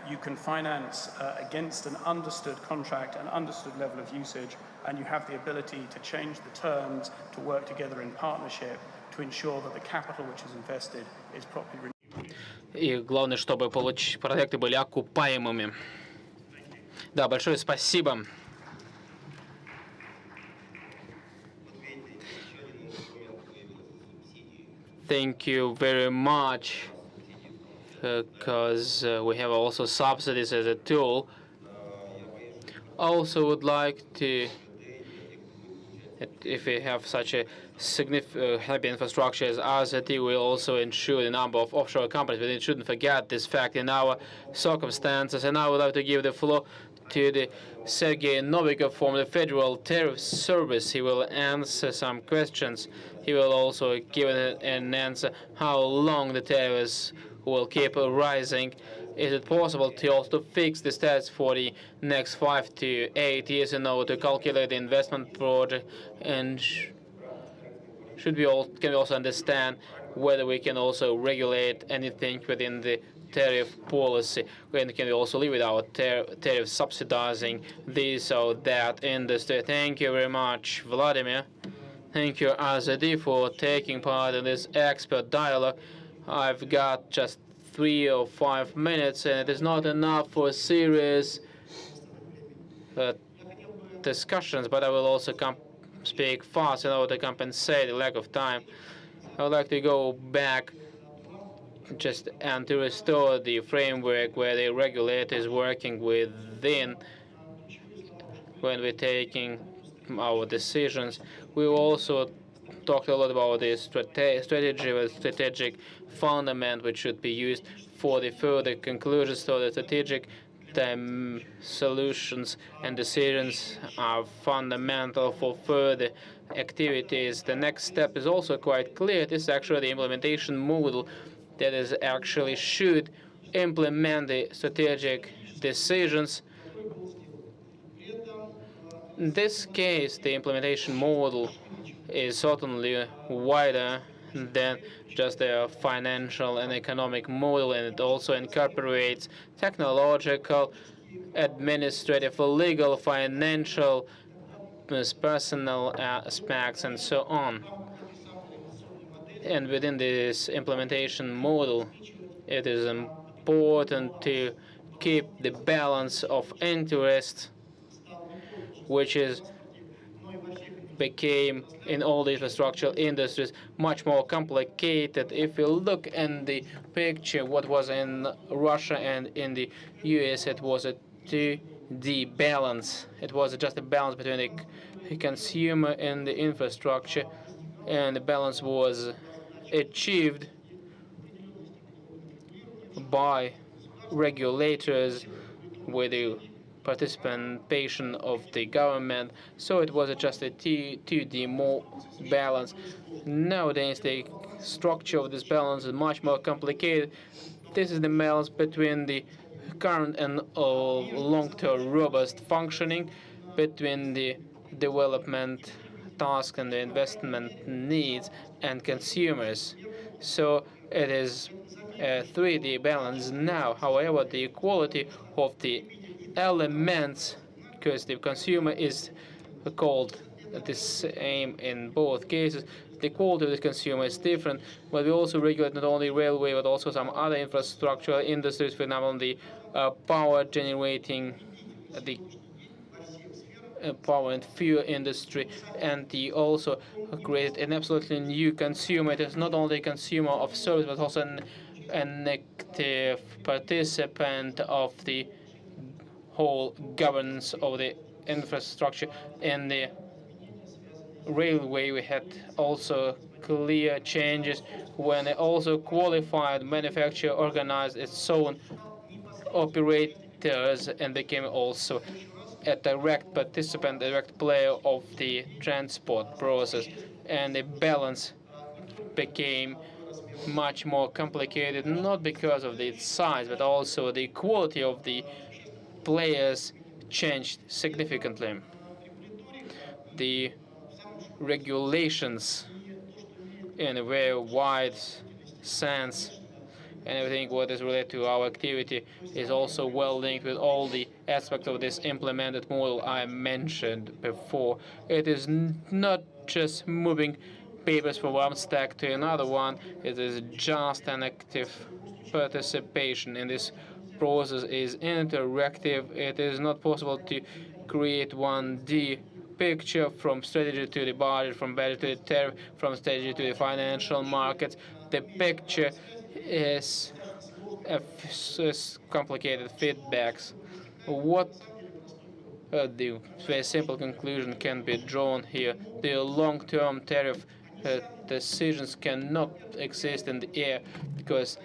you can finance against an understood contract, an understood level of usage, and you have the ability to change the terms, to work together in partnership to ensure that the capital which is invested is properly renewed. И главное, чтобы проекты были окупаемыми. Да, большое спасибо. Thank you very much, because we have also subsidies as a tool. I also would like to, if we have such a significant heavy infrastructure as RZD, we will also ensure the number of offshore companies. But we shouldn't forget this fact in our circumstances. And I would like to give the floor to the Sergei Novikov from the Federal Tariff Service. He will answer some questions. He will also give an answer how long the tariffs will keep rising. Is it possible to also fix the stats for the next 5 to 8 years in order to calculate the investment project? And can we also understand whether we can also regulate anything within the tariff policy? When can we also live without tariff subsidizing this or that industry? Thank you very much, Vladimir. Thank you, RZD, for taking part in this expert dialogue. I've got just 3 or 5 minutes, and it is not enough for serious discussions, but I will also speak fast in order to compensate the lack of time. I would like to go back just and to restore the framework where the regulator is working within when we're taking our decisions. We also talked a lot about the strategic fundament which should be used for the further conclusions. So the strategic solutions and decisions are fundamental for further activities. The next step is also quite clear. This is actually the implementation model that is actually should implement the strategic decisions. In this case, the implementation model is certainly wider than just a financial and economic model, and it also incorporates technological, administrative, legal, financial, personal aspects, and so on. And within this implementation model, it is important to keep the balance of interest, which is became in all the infrastructural industries much more complicated. If you look in the picture, what was in Russia and in the US, it was a 2D balance. It was just a balance between the consumer and the infrastructure, and the balance was achieved by regulators with the participation of the government, so it was just a 2D more balance. Nowadays, the structure of this balance is much more complicated. This is the balance between the current and long-term robust functioning, between the development task and the investment needs and consumers. So it is a 3D balance now. However, the quality of the elements, because the consumer is called the same in both cases, the quality of the consumer is different, but we also regulate not only railway but also some other infrastructural industries, for example, the power generating, the power and fuel industry, and the also created an absolutely new consumer. It is not only a consumer of service but also an active participant of the whole governance of the infrastructure. In the railway, we had also clear changes when they also qualified manufacturer organized its own operators and became also a direct participant, direct player of the transport process, and the balance became much more complicated, not because of its size, but also the quality of the players changed significantly. The regulations in a very wide sense and everything what is related to our activity is also well linked with all the aspects of this implemented model I mentioned before. It is not just moving papers from one stack to another one, it is just an active participation in this process is interactive. It is not possible to create 1D picture from strategy to the budget, from budget to the tariff, from strategy to the financial markets. The picture is complicated feedbacks. What the very simple conclusion can be drawn here? The long-term tariff decisions cannot exist in the air because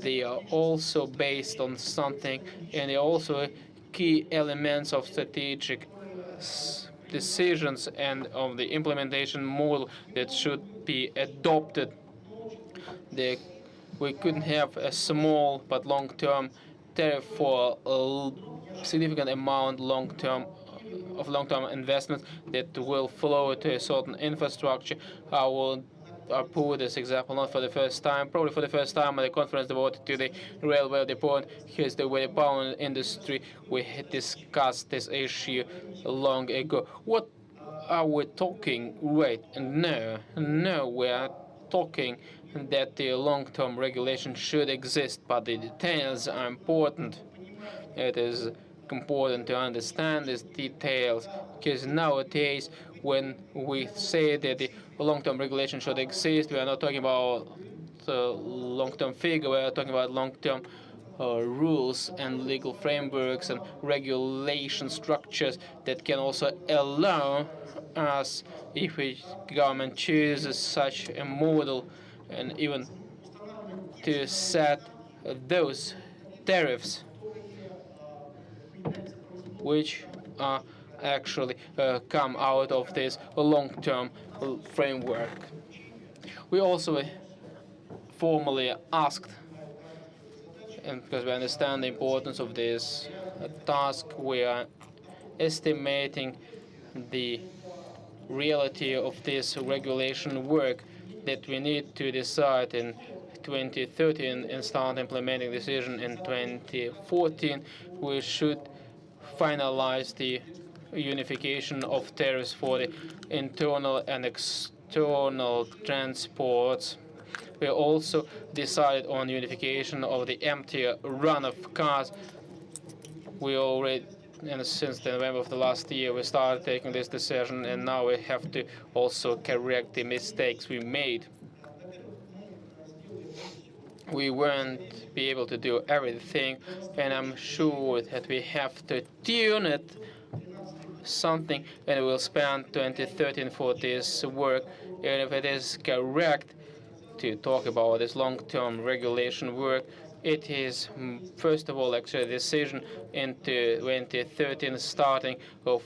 they are also based on something, and they are also key elements of strategic decisions and of the implementation model that should be adopted. We couldn't have a small but long-term tariff for a significant amount long-term investment that will flow to a certain infrastructure. I put this example not for the first time, probably for the first time at a conference devoted to the railway depot. Here's the way the power industry. We had discussed this issue long ago. What are we talking? Wait, no, we are talking that the long-term regulation should exist, but the details are important. It is important to understand these details, because nowadays when we say that the long-term regulation should exist, we are not talking about the long-term figure, we are talking about long-term rules and legal frameworks and regulation structures that can also allow us, if the government chooses such a model, and even to set those tariffs which are actually come out of this long-term framework. We also formally asked And because we understand the importance of this task, we are estimating the reality of this regulation work that we need to decide in 2013 and start implementing decision in 2014. We should finalize the unification of tariffs for the internal and external transports. We also decided on unification of the empty run of cars. We already, and since the November of the last year, we started taking this decision, and now we have to also correct the mistakes we made. We won't be able to do everything, and I'm sure that we have to tune it something, and we'll spend 2013 for this work. And if it is correct to talk about this long-term regulation work, it is first of all actually a decision into 2013 starting of,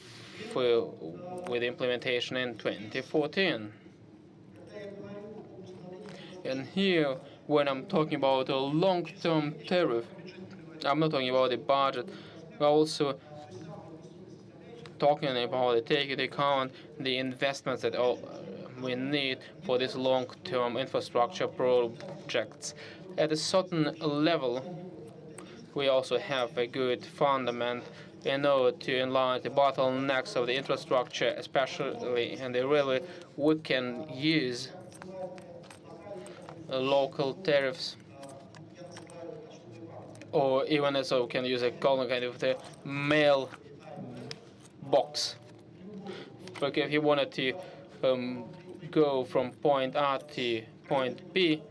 with implementation in 2014. And here, when I'm talking about a long-term tariff, I'm not talking about the budget, but also talking about taking into account the investments that we need for these long-term infrastructure projects. At a certain level, we also have a good fundament in order to enlarge the bottlenecks of the infrastructure, especially in the railway. We can use local tariffs, or even so we can use a kind of the mail box. Okay, if you wanted to go from point A to point B,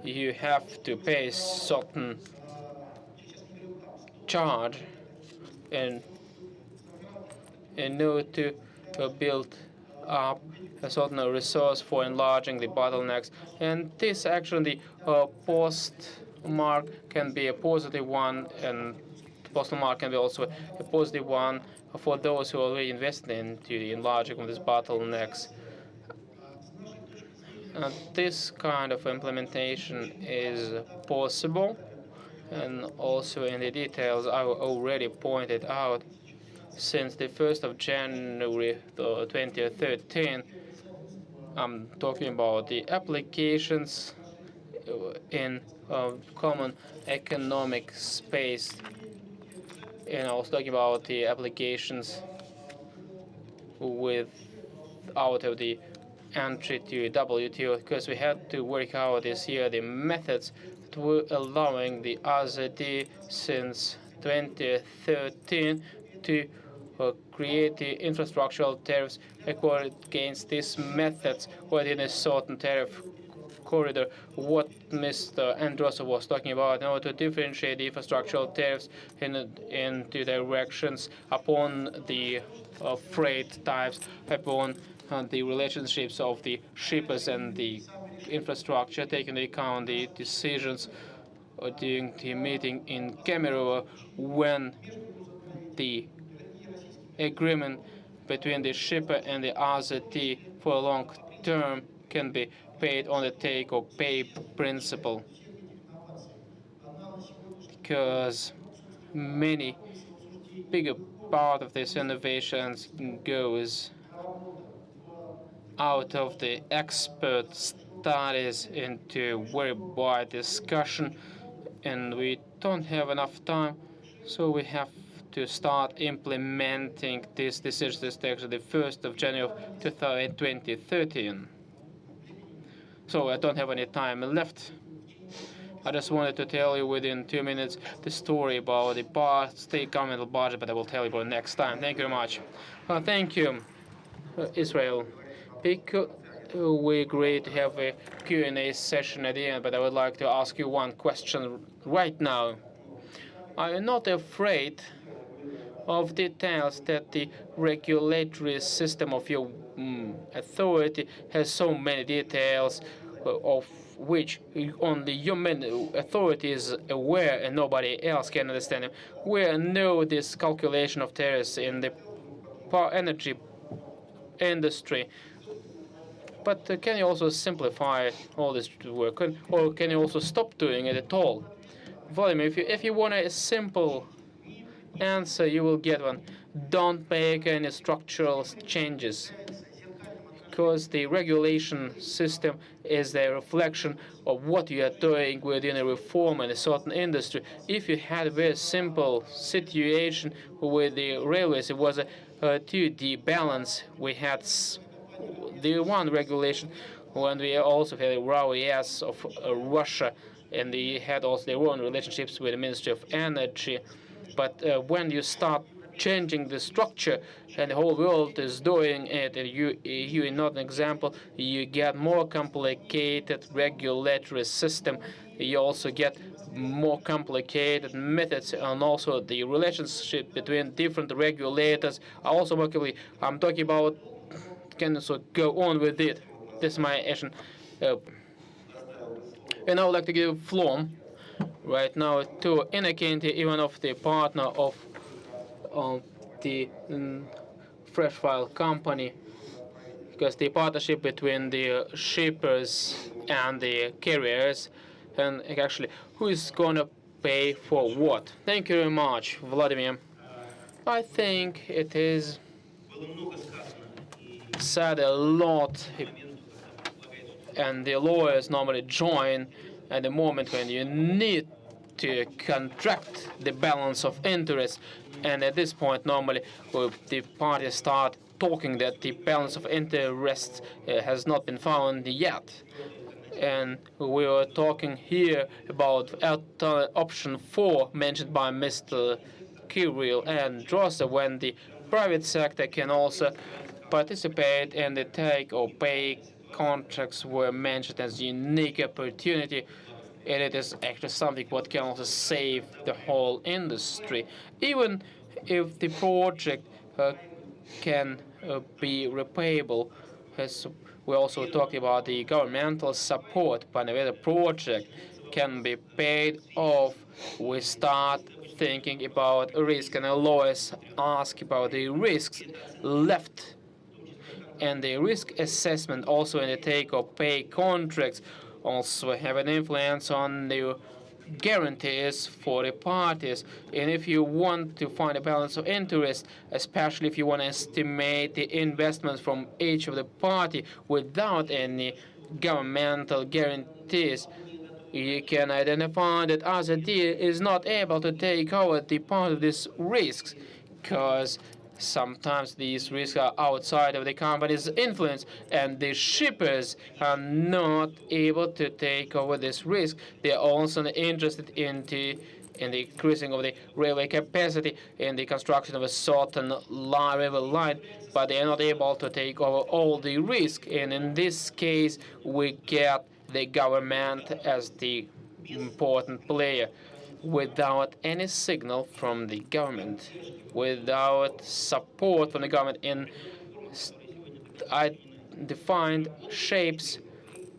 you have to pay certain charge and in order to build up a certain resource for enlarging the bottlenecks. And this actually postmark can be a positive one, and the postal mark can be also a positive one for those who already invested into the enlarging of these bottlenecks. This kind of implementation is possible, and also in the details I already pointed out. Since the 1st of January 2013, I'm talking about the applications in common economic space, and I was talking about the applications with out of the entry to WTO, because we had to work out this year the methods that were allowing the AZD since 2013 to create the infrastructural tariffs according against these methods within a certain tariff corridor. What Mr. Androsov was talking about in order to differentiate the infrastructural tariffs in two directions upon the freight types, upon the relationships of the shippers and the infrastructure, taking into account the decisions during the meeting in Kemerovo when the agreement between the shipper and the RZT for a long term can be paid on the take or pay principle, because many bigger part of these innovations goes out of the expert studies into very wide discussion, and we don't have enough time, so we have to start implementing this decision. This is actually the 1st of January of 2013. So I don't have any time left. I just wanted to tell you within 2 minutes the story about the state governmental budget, but I will tell you about it next time. Thank you very much. Thank you, Israel. Because we agreed to have a Q&A session at the end, but I would like to ask you one question right now. Are you not afraid of details that the regulatory system of your authority has so many details of which only your authority is aware and nobody else can understand them? We know this calculation of tariffs in the energy industry, but can you also simplify all this work, or can you also stop doing it at all? Vladimir, if you want a simple answer, you will get one. Don't make any structural changes, because the regulation system is a reflection of what you are doing within a reform in a certain industry. If you had a very simple situation with the railways, it was a 2D balance. We had the one regulation when we also had a RAO-ES of Russia, and they had also their own relationships with the Ministry of Energy. But when you start changing the structure and the whole world is doing it, and you are not an example, you get more complicated regulatory system. You also get more complicated methods, and also the relationship between different regulators are also more complicated. I'm talking about, can also go on with it. This is my action. And I would like to give floor right now to Innokenty Ivanov, the partner of the Fresh File company, because the partnership between the shippers and the carriers, and actually who is going to pay for what. Thank you very much, Vladimir. I think it is said a lot, and the lawyers normally join at the moment when you need to contract the balance of interest, and at this point normally the parties start talking that the balance of interest has not been found yet. And we were talking here about option 4 mentioned by Mr. Kirill and Drosser, when the private sector can also participate in the take or pay contracts were mentioned as a unique opportunity, and it is actually something what can also save the whole industry. Even if the project can be repayable, as we also talked about the governmental support, but when the project can be paid off, we start thinking about risk, and the lawyers ask about the risks left, and the risk assessment also in the take or pay contracts also have an influence on the guarantees for the parties. And if you want to find a balance of interest, especially if you want to estimate the investments from each of the party without any governmental guarantees, you can identify that Azadi is not able to take over the part of these risks, because sometimes these risks are outside of the company's influence, and the shippers are not able to take over this risk. They are also interested in the increasing of the railway capacity, in the construction of a certain railway line, but they are not able to take over all the risk. And in this case, we get the government as the important player. Without any signal from the government, without support from the government in defined shapes,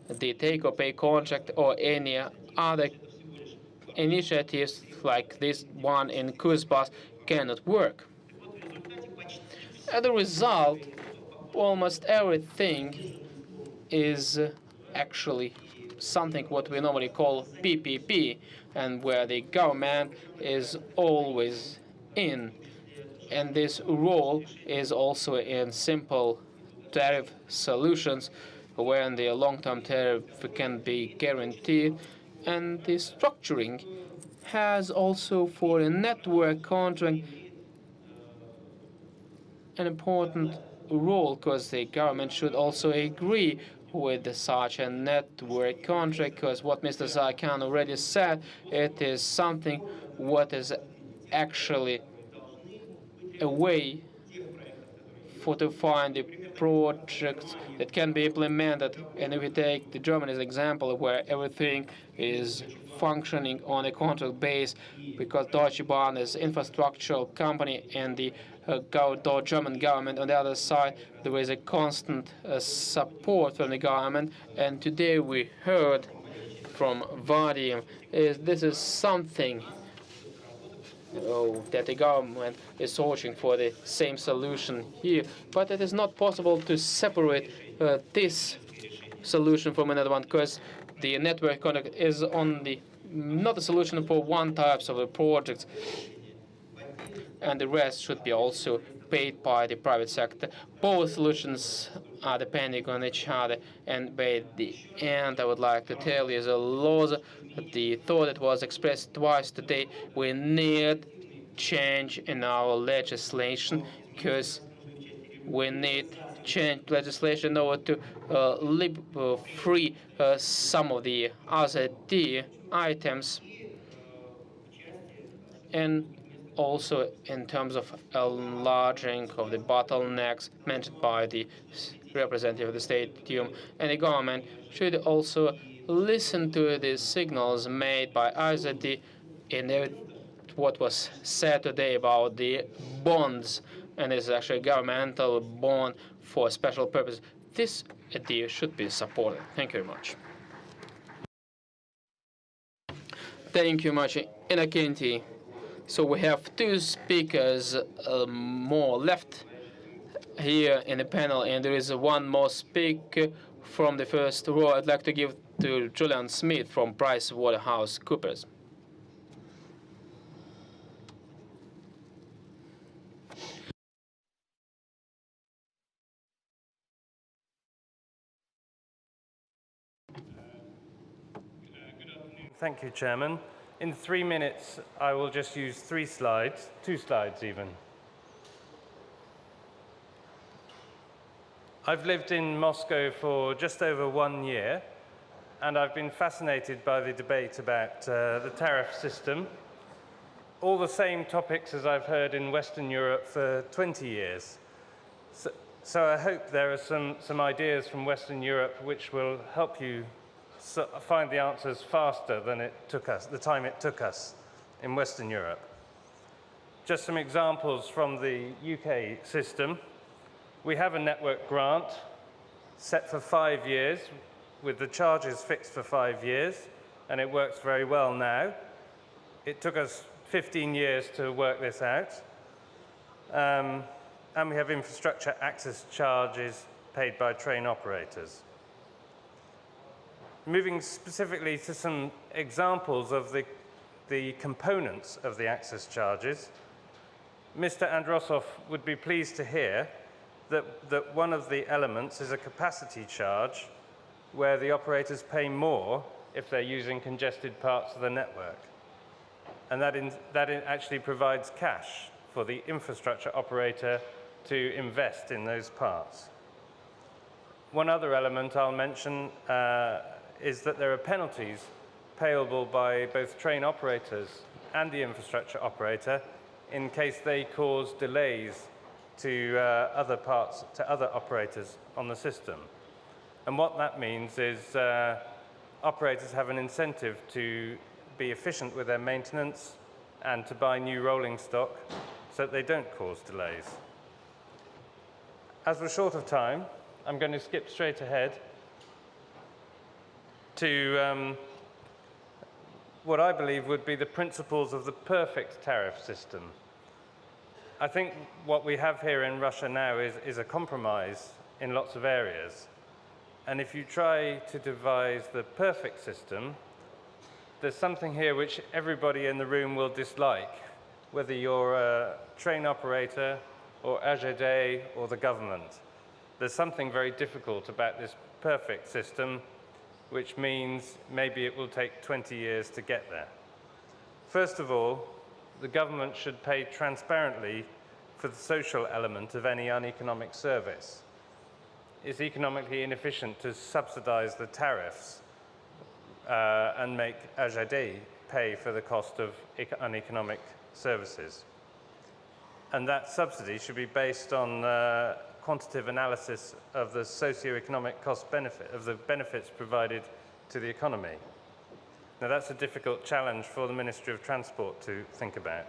the take-or-pay contract or any other initiatives like this one in Kuzbass cannot work. As a result, almost everything is actually something what we normally call PPP, and where the government is always in. And this role is also in simple tariff solutions, when the long-term tariff can be guaranteed. And the structuring has also for a network contract an important role, because the government should also agree with such a network contract, because what Mr. Zarkan already said, it is something what is actually a way for to find the projects that can be implemented. And if we take the German as an example, where everything is functioning on a contract base, because Deutsche Bahn is an infrastructural company, and the German government on the other side, there is a constant support from the government. And today we heard from Vadim, this is something that the government is searching for the same solution here, but it is not possible to separate this solution from another one, because the network contract is on the not a solution for one types of the projects, and the rest should be also paid by the private sector. Both solutions are depending on each other, and by the end, I would like to tell you, the laws, the thought that was expressed twice today, we need change in our legislation, because we need change legislation in order to free some of the other items, and also in terms of enlarging of the bottlenecks mentioned by the representative of the State Duma. And the government should also listen to the signals made by IZD in what was said today about the bonds, and this is actually a governmental bond for a special purpose. This idea should be supported. Thank you very much. Thank you much, Innocentii. So we have two speakers more left here in the panel, and there is one more speaker from the first row. I'd like to give to Julian Smith from PricewaterhouseCoopers. Thank you, Chairman. In 3 minutes, I will just use 3 slides, 2 slides even. I've lived in Moscow for just over 1 year, and I've been fascinated by the debate about the tariff system. All the same topics as I've heard in Western Europe for 20 years. So I hope there are some ideas from Western Europe which will help you find the answers faster than the time it took us in Western Europe. Just some examples from the UK system. We have a network grant set for 5 years with the charges fixed for 5 years, and it works very well now. It took us 15 years to work this out. And we have infrastructure access charges paid by train operators. Moving specifically to some examples of the components of the access charges, Mr. Androsov would be pleased to hear that one of the elements is a capacity charge where the operators pay more if they're using congested parts of the network. And that actually provides cash for the infrastructure operator to invest in those parts. One other element I'll mention is that there are penalties payable by both train operators and the infrastructure operator in case they cause delays to other operators on the system. And what that means is operators have an incentive to be efficient with their maintenance and to buy new rolling stock so that they don't cause delays. As we're short of time, I'm going to skip straight ahead to what I believe would be the principles of the perfect tariff system. I think what we have here in Russia now is a compromise in lots of areas. And if you try to devise the perfect system, there's something here which everybody in the room will dislike, whether you're a train operator or AGD or the government. There's something very difficult about this perfect system, which means maybe it will take 20 years to get there. First of all, the government should pay transparently for the social element of any uneconomic service. It's economically inefficient to subsidize the tariffs and make AGD pay for the cost of uneconomic services. And that subsidy should be based on quantitative analysis of the socio-economic cost-benefit, of the benefits provided to the economy. Now that's a difficult challenge for the Ministry of Transport to think about.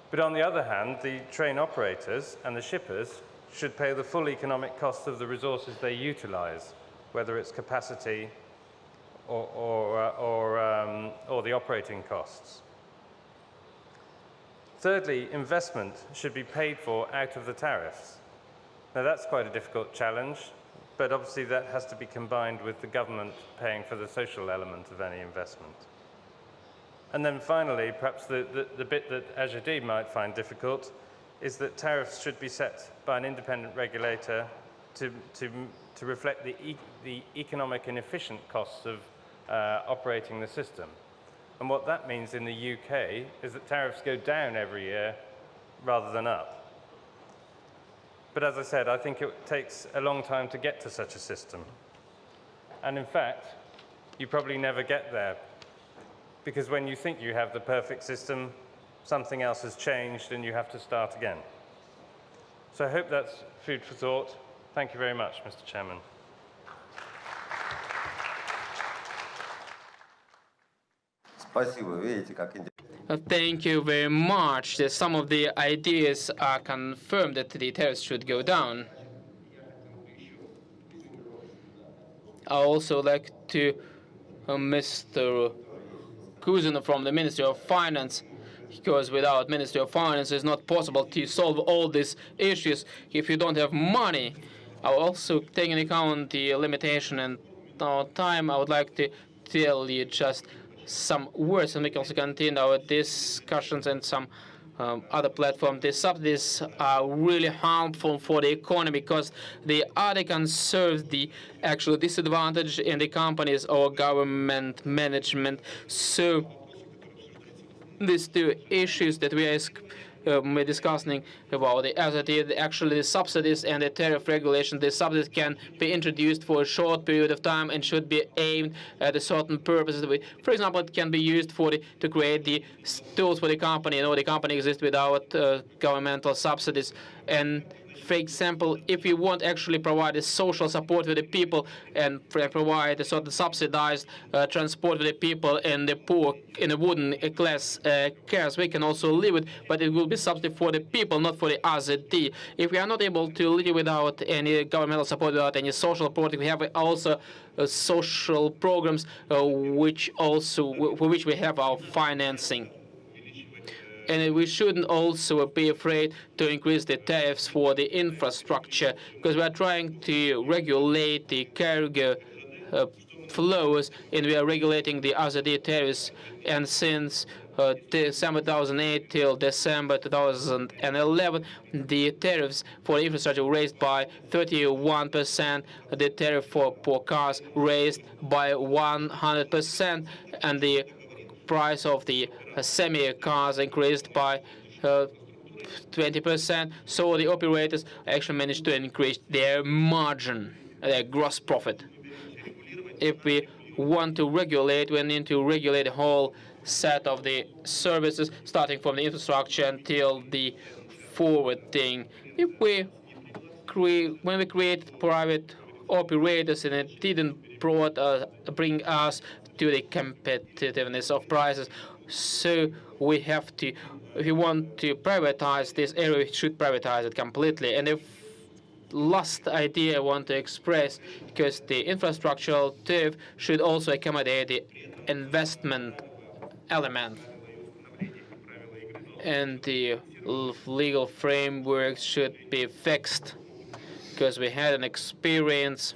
But on the other hand, the train operators and the shippers should pay the full economic cost of the resources they utilize, whether it's capacity or the operating costs. Thirdly, investment should be paid for out of the tariffs. Now that's quite a difficult challenge but obviously that has to be combined with the government paying for the social element of any investment. And then finally, perhaps the bit that Azadeh might find difficult is that tariffs should be set by an independent regulator to reflect the economic and efficient costs of operating the system. And what that means in the UK is that tariffs go down every year rather than up. But as I said, I think it takes a long time to get to such a system. And in fact, you probably never get there, because when you think you have the perfect system, something else has changed and you have to start again. So I hope that's food for thought. Thank you very much, Mr. Chairman. Thank you very much. Some of the ideas are confirmed that the tariffs should go down. I also like to Mr. Kuzin from the Ministry of Finance, because without Ministry of Finance it's not possible to solve all these issues if you don't have money. I also take into account the limitation and time. I would like to tell you just some words, and we can also continue our discussions and some other platform. The subsidies are really harmful for the economy because they either can serve the actual disadvantage in the companies or government management. So these two issues that we are discussing about actually the subsidies and the tariff regulation. The subsidies can be introduced for a short period of time and should be aimed at a certain purposes. For example, it can be used to create the tools for the company. The company exists without governmental subsidies. And for example, if you want actually provide a social support for the people and provide a sort of subsidized transport for the people and the poor in a wooden class cars, we can also live with, but it will be subsidy for the people, not for the AZD. If we are not able to live without any governmental support, without any social support, we have also social programs for which we have our financing. And we shouldn't also be afraid to increase the tariffs for the infrastructure, because we are trying to regulate the cargo flows, and we are regulating the AZD tariffs. And since December 2008 till December 2011, the tariffs for infrastructure raised by 31%, the tariff for cars raised by 100%, and the price of the semi-cars increased by 20%. So the operators actually managed to increase their margin, their gross profit. If we want to regulate, we need to regulate the whole set of the services, starting from the infrastructure until the forwarding. When we create private operators, and it didn't bring us to the competitiveness of prices. So we have to, if you want to privatize this area, we should privatize it completely. And the last idea I want to express, because the infrastructural tariff should also accommodate the investment element. And the legal framework should be fixed, because we had an experience.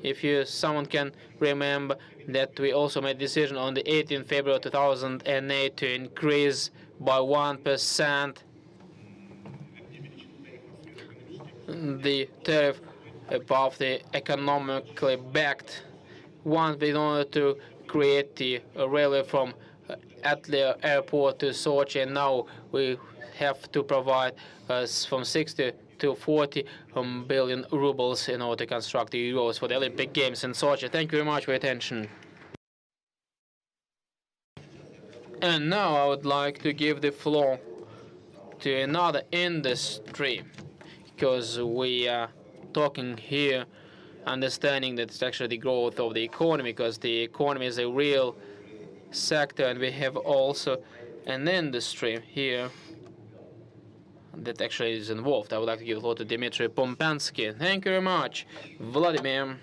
If someone can remember that we also made a decision on the 18th February 2008 to increase by 1% the tariff above the economically backed one, in order to create the railway from Atlia Airport to Sochi, and now we have to provide from 60 to 40 billion rubles in order to construct the roads for the Olympic Games in Sochi. Thank you very much for your attention. And now I would like to give the floor to another industry, because we are talking here, understanding that it's actually the growth of the economy, because the economy is a real sector, and we have also an industry here that actually is involved. I would like to give the floor to Dmitry Pompansky. Thank you very much, Vladimir.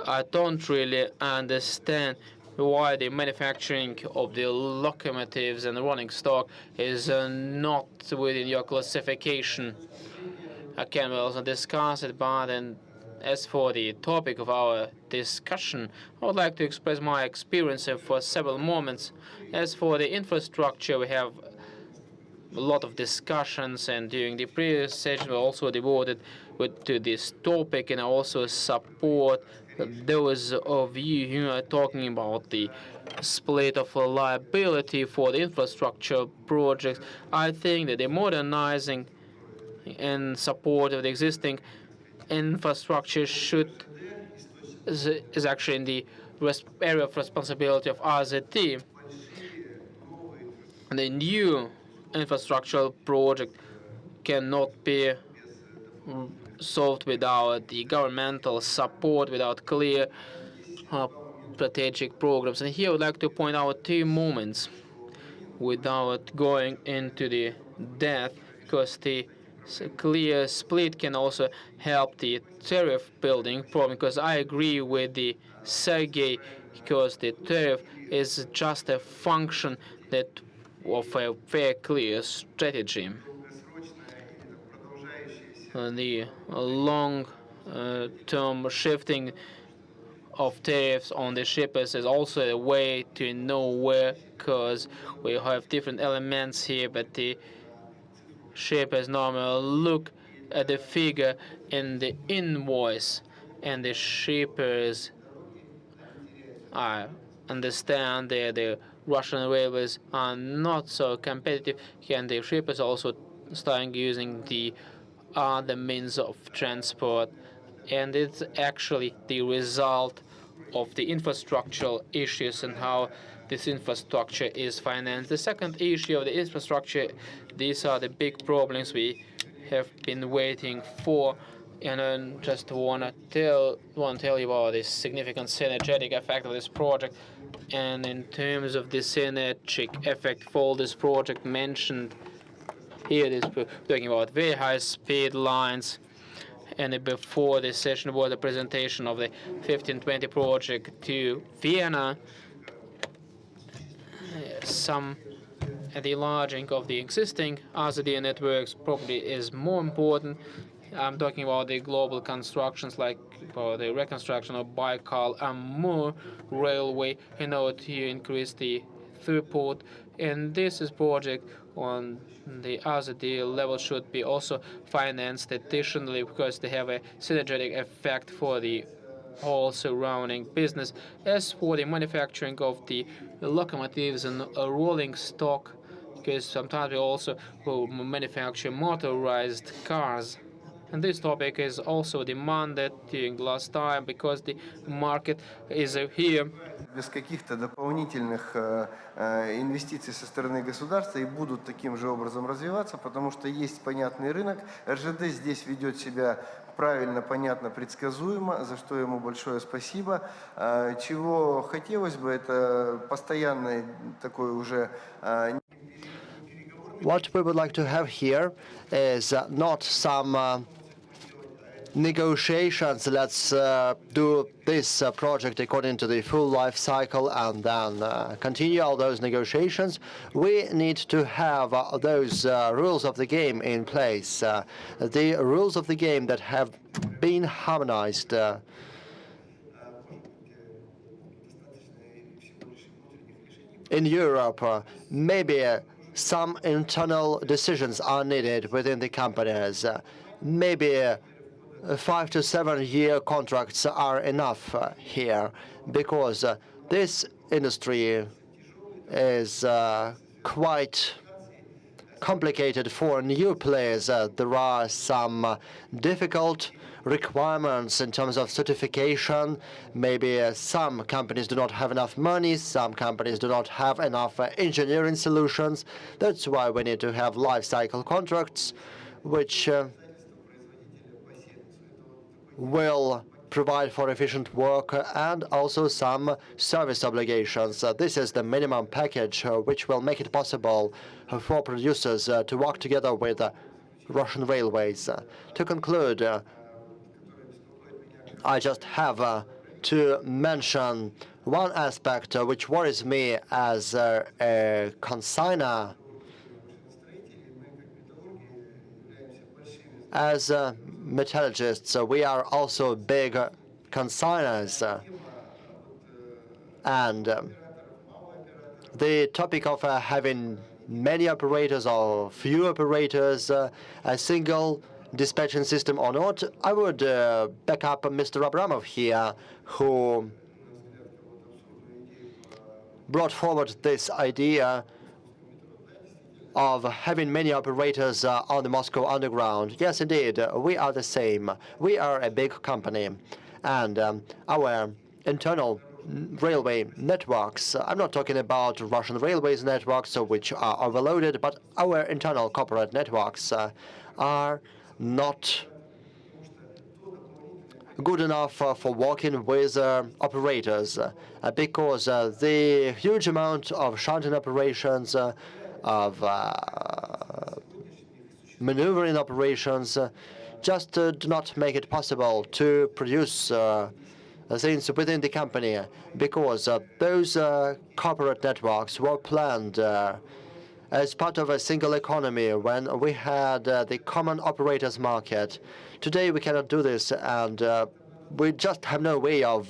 I don't really understand why the manufacturing of the locomotives and the running stock is not within your classification. I can also discuss it, but As for the topic of our discussion, I would like to express my experience for several moments. As for the infrastructure, we have a lot of discussions, and during the previous session we also devoted to this topic, and I also support those of you who are talking about the split of liability for the infrastructure projects. I think that the modernizing and support of the existing infrastructure is actually in the area of responsibility of RZD. The new infrastructural project cannot be solved without the governmental support, without clear strategic programs. And here I would like to point out two moments without going into the depth, because the clear split can also help the tariff building problem, because I agree with the Sergey, because the tariff is just a function that of a very clear strategy. The long-term shifting of tariffs on the shippers is also a way to know where, because we have different elements here, but the shippers normally look at the figure in the invoice, and the shippers understand that the Russian railways are not so competitive, and the shippers also starting using the other means of transport, and it's actually the result of the infrastructural issues and how this infrastructure is financed. The second issue of the infrastructure, these are the big problems we have been waiting for, and I just want to tell you about the significant synergetic effect of this project. And in terms of the synergic effect for this project mentioned here, we're talking about very high speed lines. And before this session was a presentation of the 1520 project to Vienna. The enlarging of the existing RZD networks probably is more important. I'm talking about the global constructions, like the reconstruction of Baikal-Amur railway in order to increase the throughput. And this is project on the RZD level should be also financed additionally, because they have a synergetic effect for the whole surrounding business. As for the manufacturing of the locomotives and rolling stock, because sometimes we also will manufacture motorized cars. And this topic is also demanded during last time, because the market is here. Без каких-то дополнительных инвестиций со стороны государства и будут таким же образом развиваться, потому что есть понятный рынок. РЖД здесь ведет себя правильно, понятно, предсказуемо, за что ему большое спасибо. Чего хотелось бы, это постоянный такой уже... What we would like to have here is not some negotiations. Let's do this project according to the full life cycle and then continue all those negotiations. We need to have those rules of the game in place, the rules of the game that have been harmonized. In Europe, maybe some internal decisions are needed within the companies. Maybe 5 to 7 year contracts are enough here, because this industry is quite complicated for new players. There are some difficult requirements in terms of certification. Maybe some companies do not have enough money, some companies do not have enough engineering solutions. That's why we need to have life cycle contracts, which will provide for efficient work and also some service obligations. This is the minimum package which will make it possible for producers to work together with Russian railways. To conclude, I just have to mention one aspect which worries me as a consignor. As metallurgists, we are also big consigners. And the topic of having many operators or few operators, a single dispatching system or not, I would back up Mr. Abramov here, who brought forward this idea of having many operators on the Moscow Underground. Yes, indeed, we are the same. We are a big company, and our internal railway networks, I'm not talking about Russian railways networks, which are overloaded, but our internal corporate networks are not good enough for working with operators because the huge amount of shunting operations, of maneuvering operations, just do not make it possible to produce things within the company, because those corporate networks were planned as part of a single economy when we had the common operators market. Today we cannot do this, and we just have no way of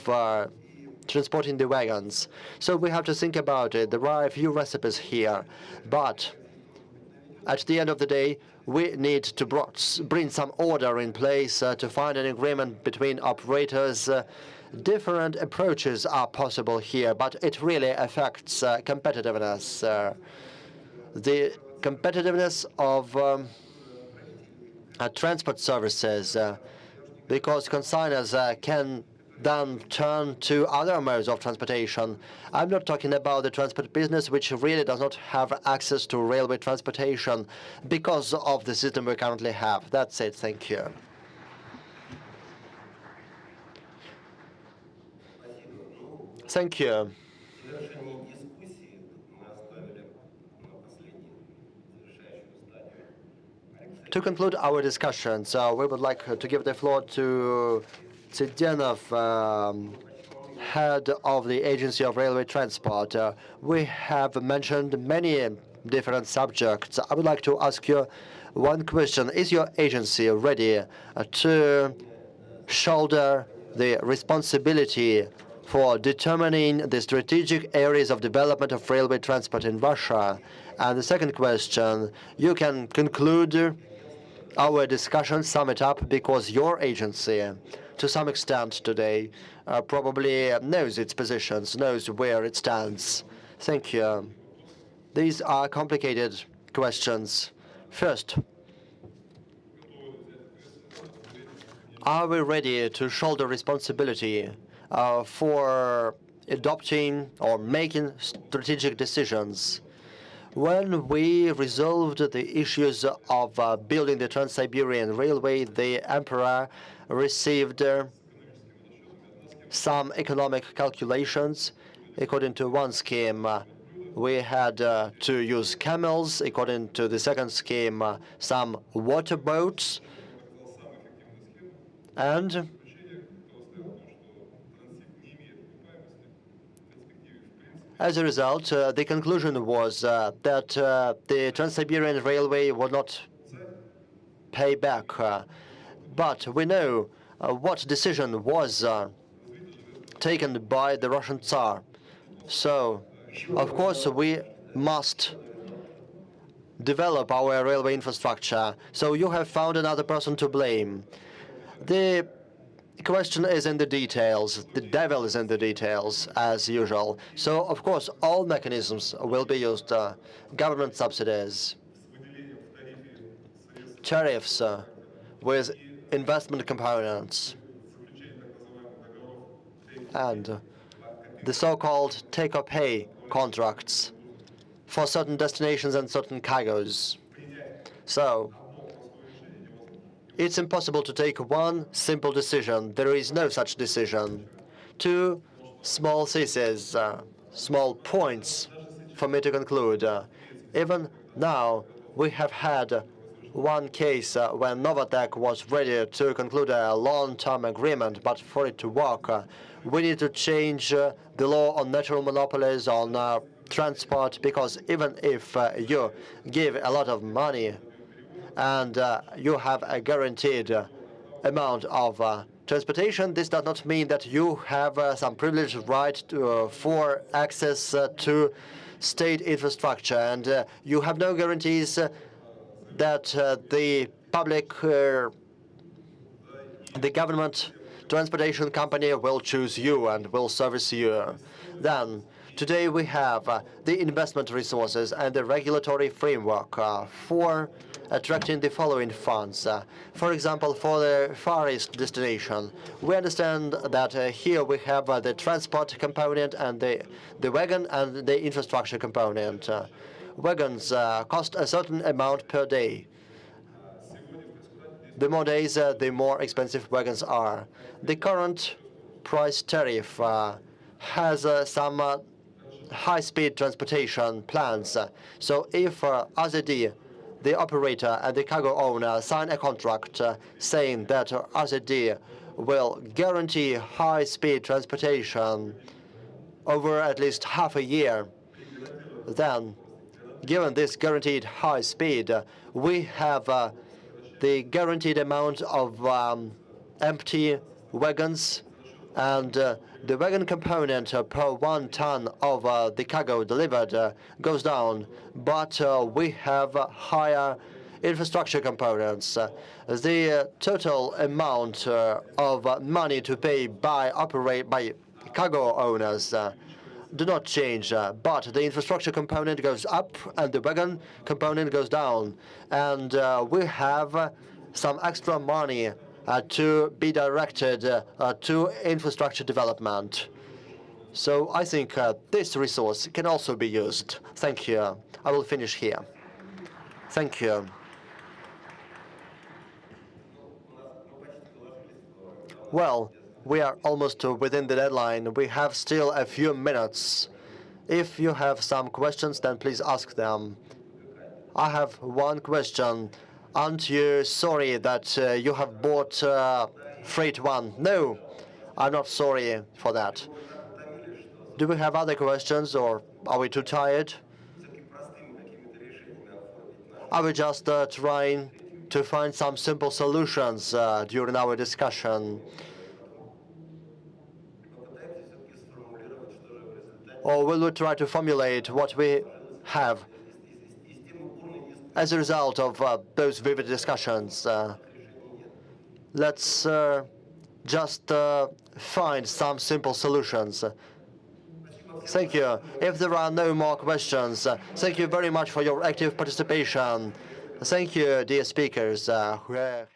transporting the wagons. So we have to think about it. There are a few recipes here, but at the end of the day, we need to bring some order in place to find an agreement between operators. Different approaches are possible here, but it really affects competitiveness. The competitiveness of transport services, because consigners can then turn to other modes of transportation. I'm not talking about the transport business, which really does not have access to railway transportation because of the system we currently have. That's it. Thank you. Thank you. To conclude our discussions, we would like to give the floor to Tsidenov, head of the Agency of Railway Transport. We have mentioned many different subjects. I would like to ask you one question. Is your agency ready to shoulder the responsibility for determining the strategic areas of development of railway transport in Russia? And the second question, you can conclude our discussion, sum it up, because your agency, to some extent today, probably knows its positions, knows where it stands. Thank you. These are complicated questions. First, are we ready to shoulder responsibility for adopting or making strategic decisions? When we resolved the issues of building the Trans-Siberian Railway, the Emperor received some economic calculations. According to one scheme, we had to use camels. According to the second scheme, some water boats. And as a result, the conclusion was that the Trans-Siberian Railway would not pay back. But we know what decision was taken by the Russian Tsar. So, of course, we must develop our railway infrastructure. So you have found another person to blame. The question is in the details. The devil is in the details, as usual. So, of course, all mechanisms will be used. Government subsidies, tariffs with investment components, and the so-called take-or-pay contracts for certain destinations and certain cargoes. So, it's impossible to take one simple decision. There is no such decision. Two small theses, small points for me to conclude. Even now, we have had one case when Novatek was ready to conclude a long-term agreement, but for it to work, we need to change the law on natural monopolies on transport, because even if you give a lot of money and you have a guaranteed amount of transportation, this does not mean that you have some privileged right for access to state infrastructure, and you have no guarantees that the public, the government transportation company will choose you and will service you. Then, today we have the investment resources and the regulatory framework for attracting the following funds. For example, for the Far East destination, we understand that here we have the transport component and the wagon and the infrastructure component. Wagons cost a certain amount per day. The more days, the more expensive wagons are. The current price tariff has some high-speed transportation plans. So if AZD, the operator and the cargo owner, sign a contract saying that AZD will guarantee high-speed transportation over at least half a year, then, given this guaranteed high speed, we have the guaranteed amount of empty wagons, and the wagon component per 1 ton of the cargo delivered goes down, but we have higher infrastructure components. The total amount of money to pay by cargo owners do not change, but the infrastructure component goes up and the wagon component goes down, and we have some extra money to be directed to infrastructure development. So I think this resource can also be used. Thank you. I will finish here. Thank you. Well, we are almost within the deadline. We have still a few minutes. If you have some questions, then please ask them. I have one question. Aren't you sorry that you have bought Freight One? No, I'm not sorry for that. Do we have other questions, or are we too tired? Are we just trying to find some simple solutions during our discussion? Or will we try to formulate what we have as a result of those vivid discussions? Let's just find some simple solutions. Thank you. If there are no more questions, thank you very much for your active participation. Thank you, dear speakers.